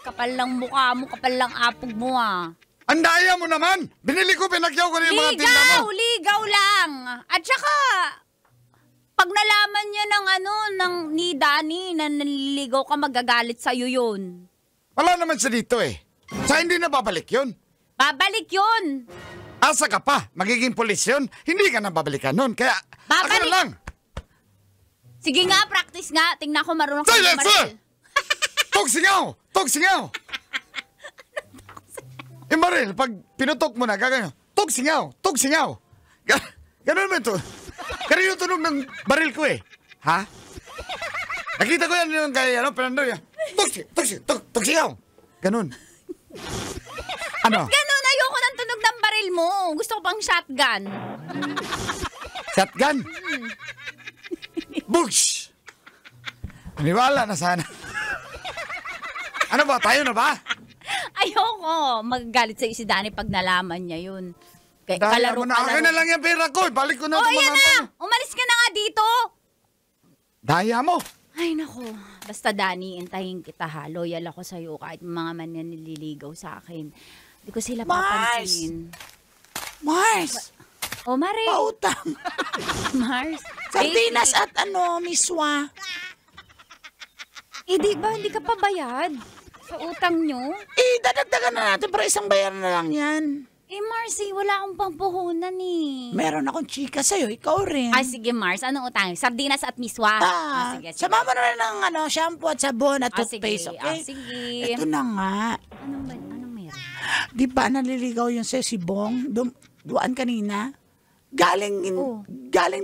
Speaker 2: Kapal lang mukha mo, kapal lang apog mo ah.
Speaker 3: Ang daya mo naman! Binili ko, pinakyaw ko na yung mga tinda mo.
Speaker 2: Ligaw lang. At saka, pag nalaman niya ni Dani na naliligaw ka, magagalit sa'yo yun.
Speaker 3: Wala naman siya dito eh. Sa hindi na babalik yun.
Speaker 2: Babalik yun.
Speaker 3: Asa ka pa, magiging pulis yun. Hindi ka na babalikan nun, kaya ako na lang.
Speaker 2: Sige nga, practice nga. Tingnan ko marunong ka
Speaker 3: Silence!
Speaker 2: maril.
Speaker 3: Tog singaw! Yung baril, pag pinutok mo na, gaganyo, tog singaw! Ganun ba ito? Ganun yung tunog ng baril ko eh. Ha? Nakita ko yan yung kaya, Fernando yan. Tog singaw! Ganun. Ano?
Speaker 2: Ganun, ayoko ng tunog ng baril mo. Gusto ko pang shotgun.
Speaker 3: Shotgun? Bugs! Maniwala na sana. Ano ba? Tayo na ba?
Speaker 2: Ayoko. Magagalit sa'yo si Danny pag nalaman niya yun.
Speaker 3: Dahil mo na. Akin na lang yung pera ko. Balik ko na.
Speaker 2: Oh, yan na! Umalis ka na nga dito!
Speaker 3: Daya mo.
Speaker 2: Ay, nako. Basta, Danny, intayin kita ha. Loyal ako sa'yo kahit mga man yan nililigaw sa akin. Hindi ko sila papansinin.
Speaker 7: Mars!
Speaker 2: Oh, Mare.
Speaker 7: Pautang.
Speaker 2: Mars.
Speaker 7: Sardinas at miswa.
Speaker 2: Eh, di ba? Hindi ka pa bayad sa utang nyo?
Speaker 7: Dadagdagan na natin para isang bayaran na lang yan.
Speaker 2: Eh, Marcy, wala akong pampuhunan eh.
Speaker 7: Meron akong chika sa'yo, ikaw rin.
Speaker 2: Ay, sige, Mars. Anong utang? Sardinas at miswa. Sige.
Speaker 7: Sama mo na ng shampoo at sabon at
Speaker 2: Sige.
Speaker 7: toothpaste, okay?
Speaker 2: Sige.
Speaker 7: Ito na nga.
Speaker 2: Anong meron?
Speaker 7: Di ba naliligaw yung si Bong? Duan kanina? Galing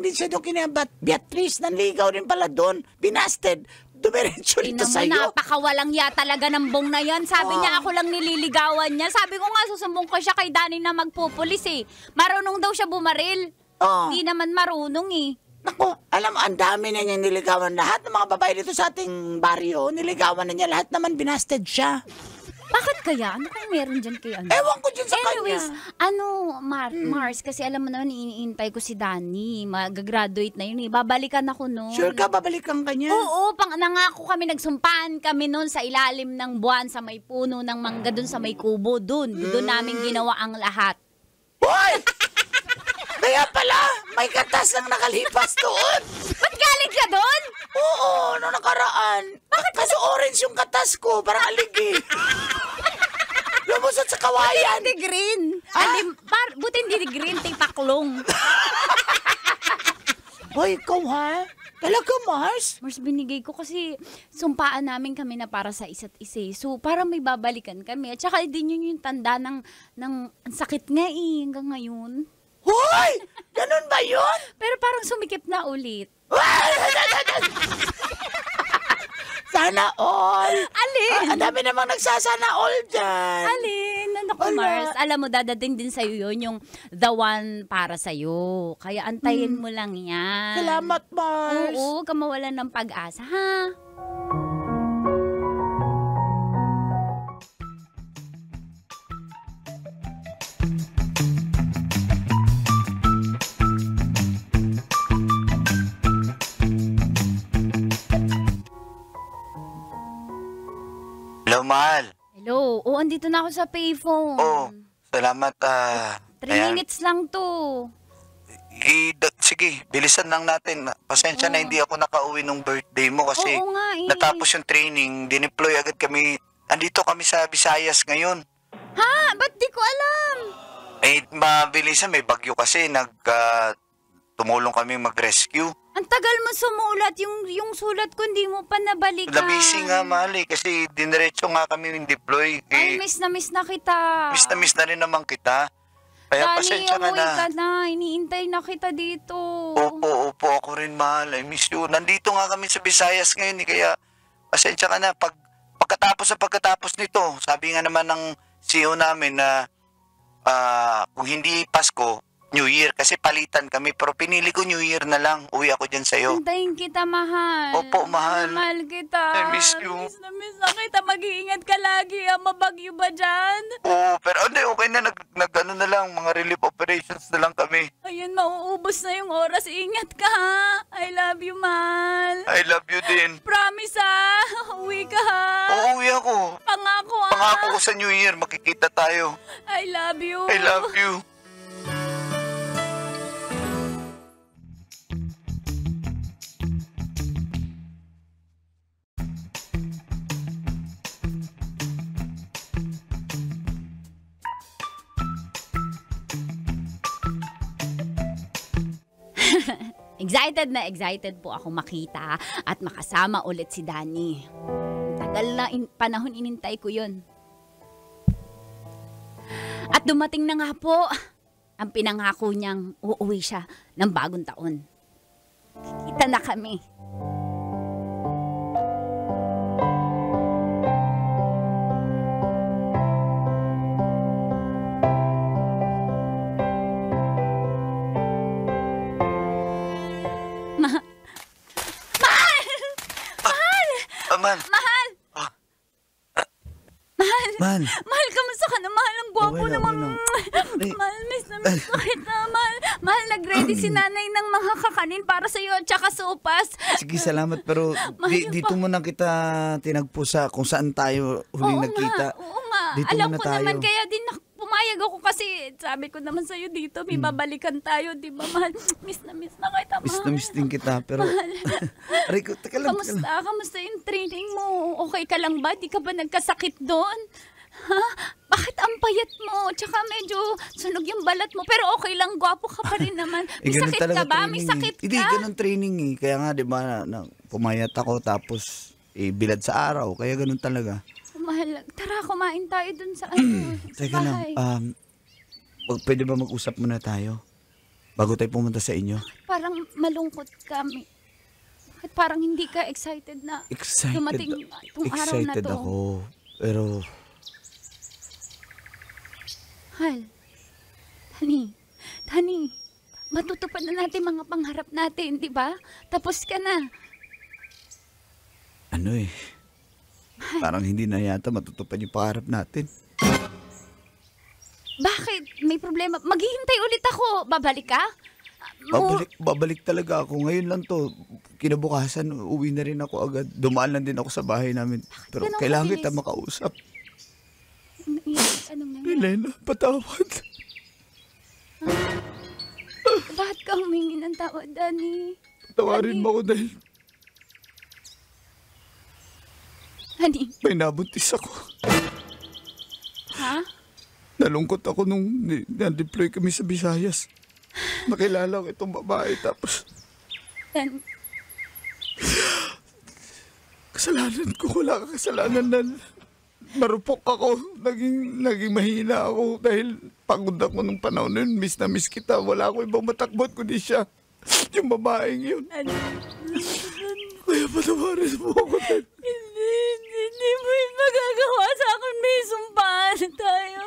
Speaker 7: din siya doon kina Beatrice. Nanligaw rin pala doon. Binasted. Dumiretso dito sa'yo.
Speaker 2: Napakawalang ya talaga ng Bong na yan. Sabi niya ako lang nililigawan niya. Sabi ko nga susumbong ko siya kay Danny na magpupulis eh. Marunong daw siya bumaril. Hindi naman marunong eh.
Speaker 7: Naku, alam mo, ang dami na niyang niligawan. Lahat ng mga babae dito sa ating baryo, niligawan na niya. Lahat naman binasted siya.
Speaker 2: Bakit kaya? Ano kung meron dyan kay ano?
Speaker 7: Ewan ko dyan sa
Speaker 2: Anyways,
Speaker 7: kanya.
Speaker 2: Mars, kasi alam mo naman, iniintay ko si Danny. Mag-graduate na yun eh. Babalikan ako noon.
Speaker 7: Sure ka, babalikan ka niya?
Speaker 2: Oo, nangako kami, nagsumpaan kami noon sa ilalim ng buwan, sa may puno ng mangga, doon sa may kubo, doon namin ginawa ang lahat.
Speaker 7: Hoy! Kaya pala, may katas ang nakalipas doon.
Speaker 2: Ba't galing ka doon?
Speaker 7: Oo, nung nakaraan. Bakit kasi orange yung katas ko? Parang aligi. Lumusot sa kawayan.
Speaker 2: Hindi green. Buti hindi green, tipaklong.
Speaker 7: Hoy, ikaw ha? Talaga, Mars?
Speaker 2: Mars, binigay ko kasi sumpaan namin kami na para sa isa't isa. So, parang may babalikan kami. At saka din yun yung tanda ng ang sakit nga eh, hanggang ngayon.
Speaker 7: Hoy! Ganun ba yun?
Speaker 2: Pero parang sumikip na ulit.
Speaker 7: Sana all.
Speaker 2: Alin?
Speaker 7: Ang dami namang nagsasana all dyan.
Speaker 2: Alin? Naku,
Speaker 7: Wala.
Speaker 2: Mars. Alam mo, dadating din sa'yo yun, yung the one para sa'yo. Kaya antayin mo lang yan.
Speaker 7: Salamat, Mars.
Speaker 2: Oo, huwag ka mawalan ng pag-asa, ha?
Speaker 4: Hello, mahal.
Speaker 2: Hello. Oo, andito na ako sa payphone.
Speaker 4: Oh, salamat.
Speaker 2: 3 minutes lang to.
Speaker 4: Sige, bilisan lang natin. Pasensya na hindi ako nakauwi nung birthday mo kasi
Speaker 2: Oo nga eh.
Speaker 4: natapos yung training, dineploy agad kami. Andito kami sa Visayas ngayon.
Speaker 2: Ha? Ba't di ko alam?
Speaker 4: Mabilisan, may bagyo kasi. Tumulong kami mag-rescue.
Speaker 2: Ang tagal mo sumulat. Yung sulat ko, hindi mo pa nabalikan.
Speaker 4: Labisi nga, mahal kasi diniretso nga kami yung deploy.
Speaker 2: Ay, miss na kita.
Speaker 4: Miss na rin naman kita. Kaya
Speaker 2: Dani,
Speaker 4: pasensya ka
Speaker 2: umuwi
Speaker 4: na.
Speaker 2: ka na. Iniintay na kita dito.
Speaker 4: Opo, ako rin, mahal. I miss you. Nandito nga kami sa Visayas ngayon, kaya pasensya ka na. Pagkatapos nito, sabi nga naman ng CEO namin na kung hindi Pasko, New Year. Kasi palitan kami, pero pinili ko New Year na lang. Uwi ako dyan sa'yo.
Speaker 2: Hintayin kita, mahal.
Speaker 4: Opo, mahal.
Speaker 2: Mahal kita.
Speaker 4: I miss you.
Speaker 2: Miss na kita. Mag-iingat ka lagi. Mabagyo ba dyan?
Speaker 4: Oo, pero hindi, okay na. Ano na lang, mga relief operations na lang kami.
Speaker 2: Ayun, mauubos na yung oras. Ingat ka, ha? I love you, mahal.
Speaker 4: I love you din.
Speaker 2: Promise, ha? Uwi ka, ha?
Speaker 4: Uuwi ako.
Speaker 2: Pangako, ha?
Speaker 4: Pangako ko sa New Year, makikita tayo.
Speaker 2: I love you.
Speaker 4: I love you.
Speaker 2: Excited po ako makita at makasama ulit si Danny. Tagal na panahon inintay ko yun. At dumating na nga po ang pinangako niyang uuwi siya ng bagong taon. Kita na kami.
Speaker 4: naman.
Speaker 2: Mahal!
Speaker 4: Ah.
Speaker 2: Mahal!
Speaker 1: Man.
Speaker 2: Mahal, kamusta ka na? Mahal, ang gwapo
Speaker 1: Okay lang,
Speaker 2: naman.
Speaker 1: okay lang.
Speaker 2: Mahal, miss na miss ko kita. Mahal, mahal, nag-ready si nanay ng mga kakanin para sa'yo at saka sopas.
Speaker 1: Sige, salamat. Pero
Speaker 2: Mahal
Speaker 1: dito
Speaker 2: pa.
Speaker 1: mo na kita tinagpo sa kung saan tayo huling nagkita.
Speaker 2: Oo nga.
Speaker 1: Dito
Speaker 2: Alam
Speaker 1: muna
Speaker 2: ko
Speaker 1: tayo.
Speaker 2: naman, kaya din pumayag ako kasi sabi ko naman sa'yo dito, may babalikan tayo, di ba, mahal? Miss na kita, mahal.
Speaker 1: Miss na miss din kita. Pero, aray ko, teka lang.
Speaker 2: Kamusta yung training mo? Okay ka lang ba? Di ka ba nagkasakit doon? Ha? Bakit ang payat mo? Tsaka medyo sunog yung balat mo. Pero okay lang, gwapo ka pa rin naman. May
Speaker 1: ganun
Speaker 2: sakit
Speaker 1: talaga
Speaker 2: ka ba? May
Speaker 1: training
Speaker 2: sakit
Speaker 1: eh. Hindi,
Speaker 2: ka?
Speaker 1: ganun training eh. Kaya nga, di ba, pumayat ako tapos bilad sa araw. Kaya ganun talaga.
Speaker 2: Mahal, tara, kumain tayo dun sa ano, sa
Speaker 1: Teka lang,
Speaker 2: bahay.
Speaker 1: pwede ba mag-usap muna tayo? Bago tayo pumunta sa inyo?
Speaker 2: Parang malungkot kami. Bakit parang hindi ka excited na
Speaker 1: Excited.
Speaker 2: dumating itong araw na
Speaker 1: Excited
Speaker 2: to?
Speaker 1: ako. Pero,
Speaker 2: Hal, Tani, matutupad na natin mga pangarap natin, di ba? Tapos ka na.
Speaker 1: ano eh. Parang hindi na yata matutupad yung pangarap natin.
Speaker 2: Bakit? May problema? Maghihintay ulit ako. Babalik ka?
Speaker 1: Babalik talaga ako. Ngayon lang to. Kinabukasan, uwi na rin ako agad. Dumaan lang din ako sa bahay namin. Pero
Speaker 2: ganun
Speaker 1: kailangan
Speaker 2: kabilis?
Speaker 1: kita makausap.
Speaker 2: Anong nangyari?
Speaker 1: Elena, patawad.
Speaker 2: Bakit ka humingi ng tawad, Dani?
Speaker 1: Tawarin mo ako dahil
Speaker 2: Dani,
Speaker 1: may nabuntis ako.
Speaker 2: ha?
Speaker 1: Nalungkot ako nung na-deploy kami sa Visayas. Nakilala ko itong babae tapos
Speaker 2: Dan,
Speaker 1: kasalanan ko. Wala ka kasalanan na marupok ako. Naging mahina ako dahil pagod ako nung panahon na yun. Miss na miss kita. Wala ako ibang matakbot kundi siya. Yung babaeng yun. Kaya patawarin mo ako.
Speaker 2: Hindi mo yung magagawa sa akin. May sumpaan tayo.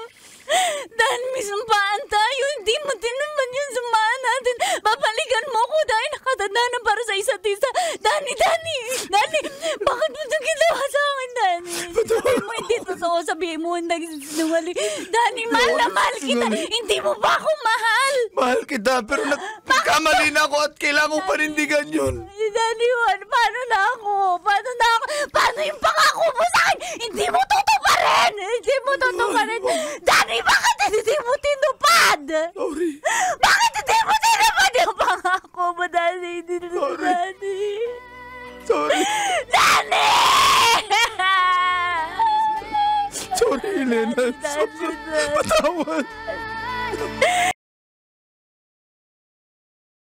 Speaker 2: Dahil may sumpaan tayo, hindi mo tinumban yung sumpaan natin. Babalikan mo ko dahil nakatanda na para sa isa't isa. Dani, bakit mo ito ginawa sa akin, Dani? Sabihin mo, hindi totoo. Sabihin mo, nagsisinungaling. Dani, mahal na mahal kita. Hindi mo ba ako mahal?
Speaker 1: Mahal kita pero nagkamali na ako at kailangan ko panindigan yun.
Speaker 2: Dani, paano na ako? Paano yung pangako mo sa akin? Hindi mo tutuparin! Dani, bakit hindi mo tinupad?
Speaker 1: Sorry.
Speaker 2: Bakit hindi mo tinupad yung pangako mo, Dani? Dani!
Speaker 1: Sorry.
Speaker 2: Dani!
Speaker 1: Sorry, Elena. Patawad.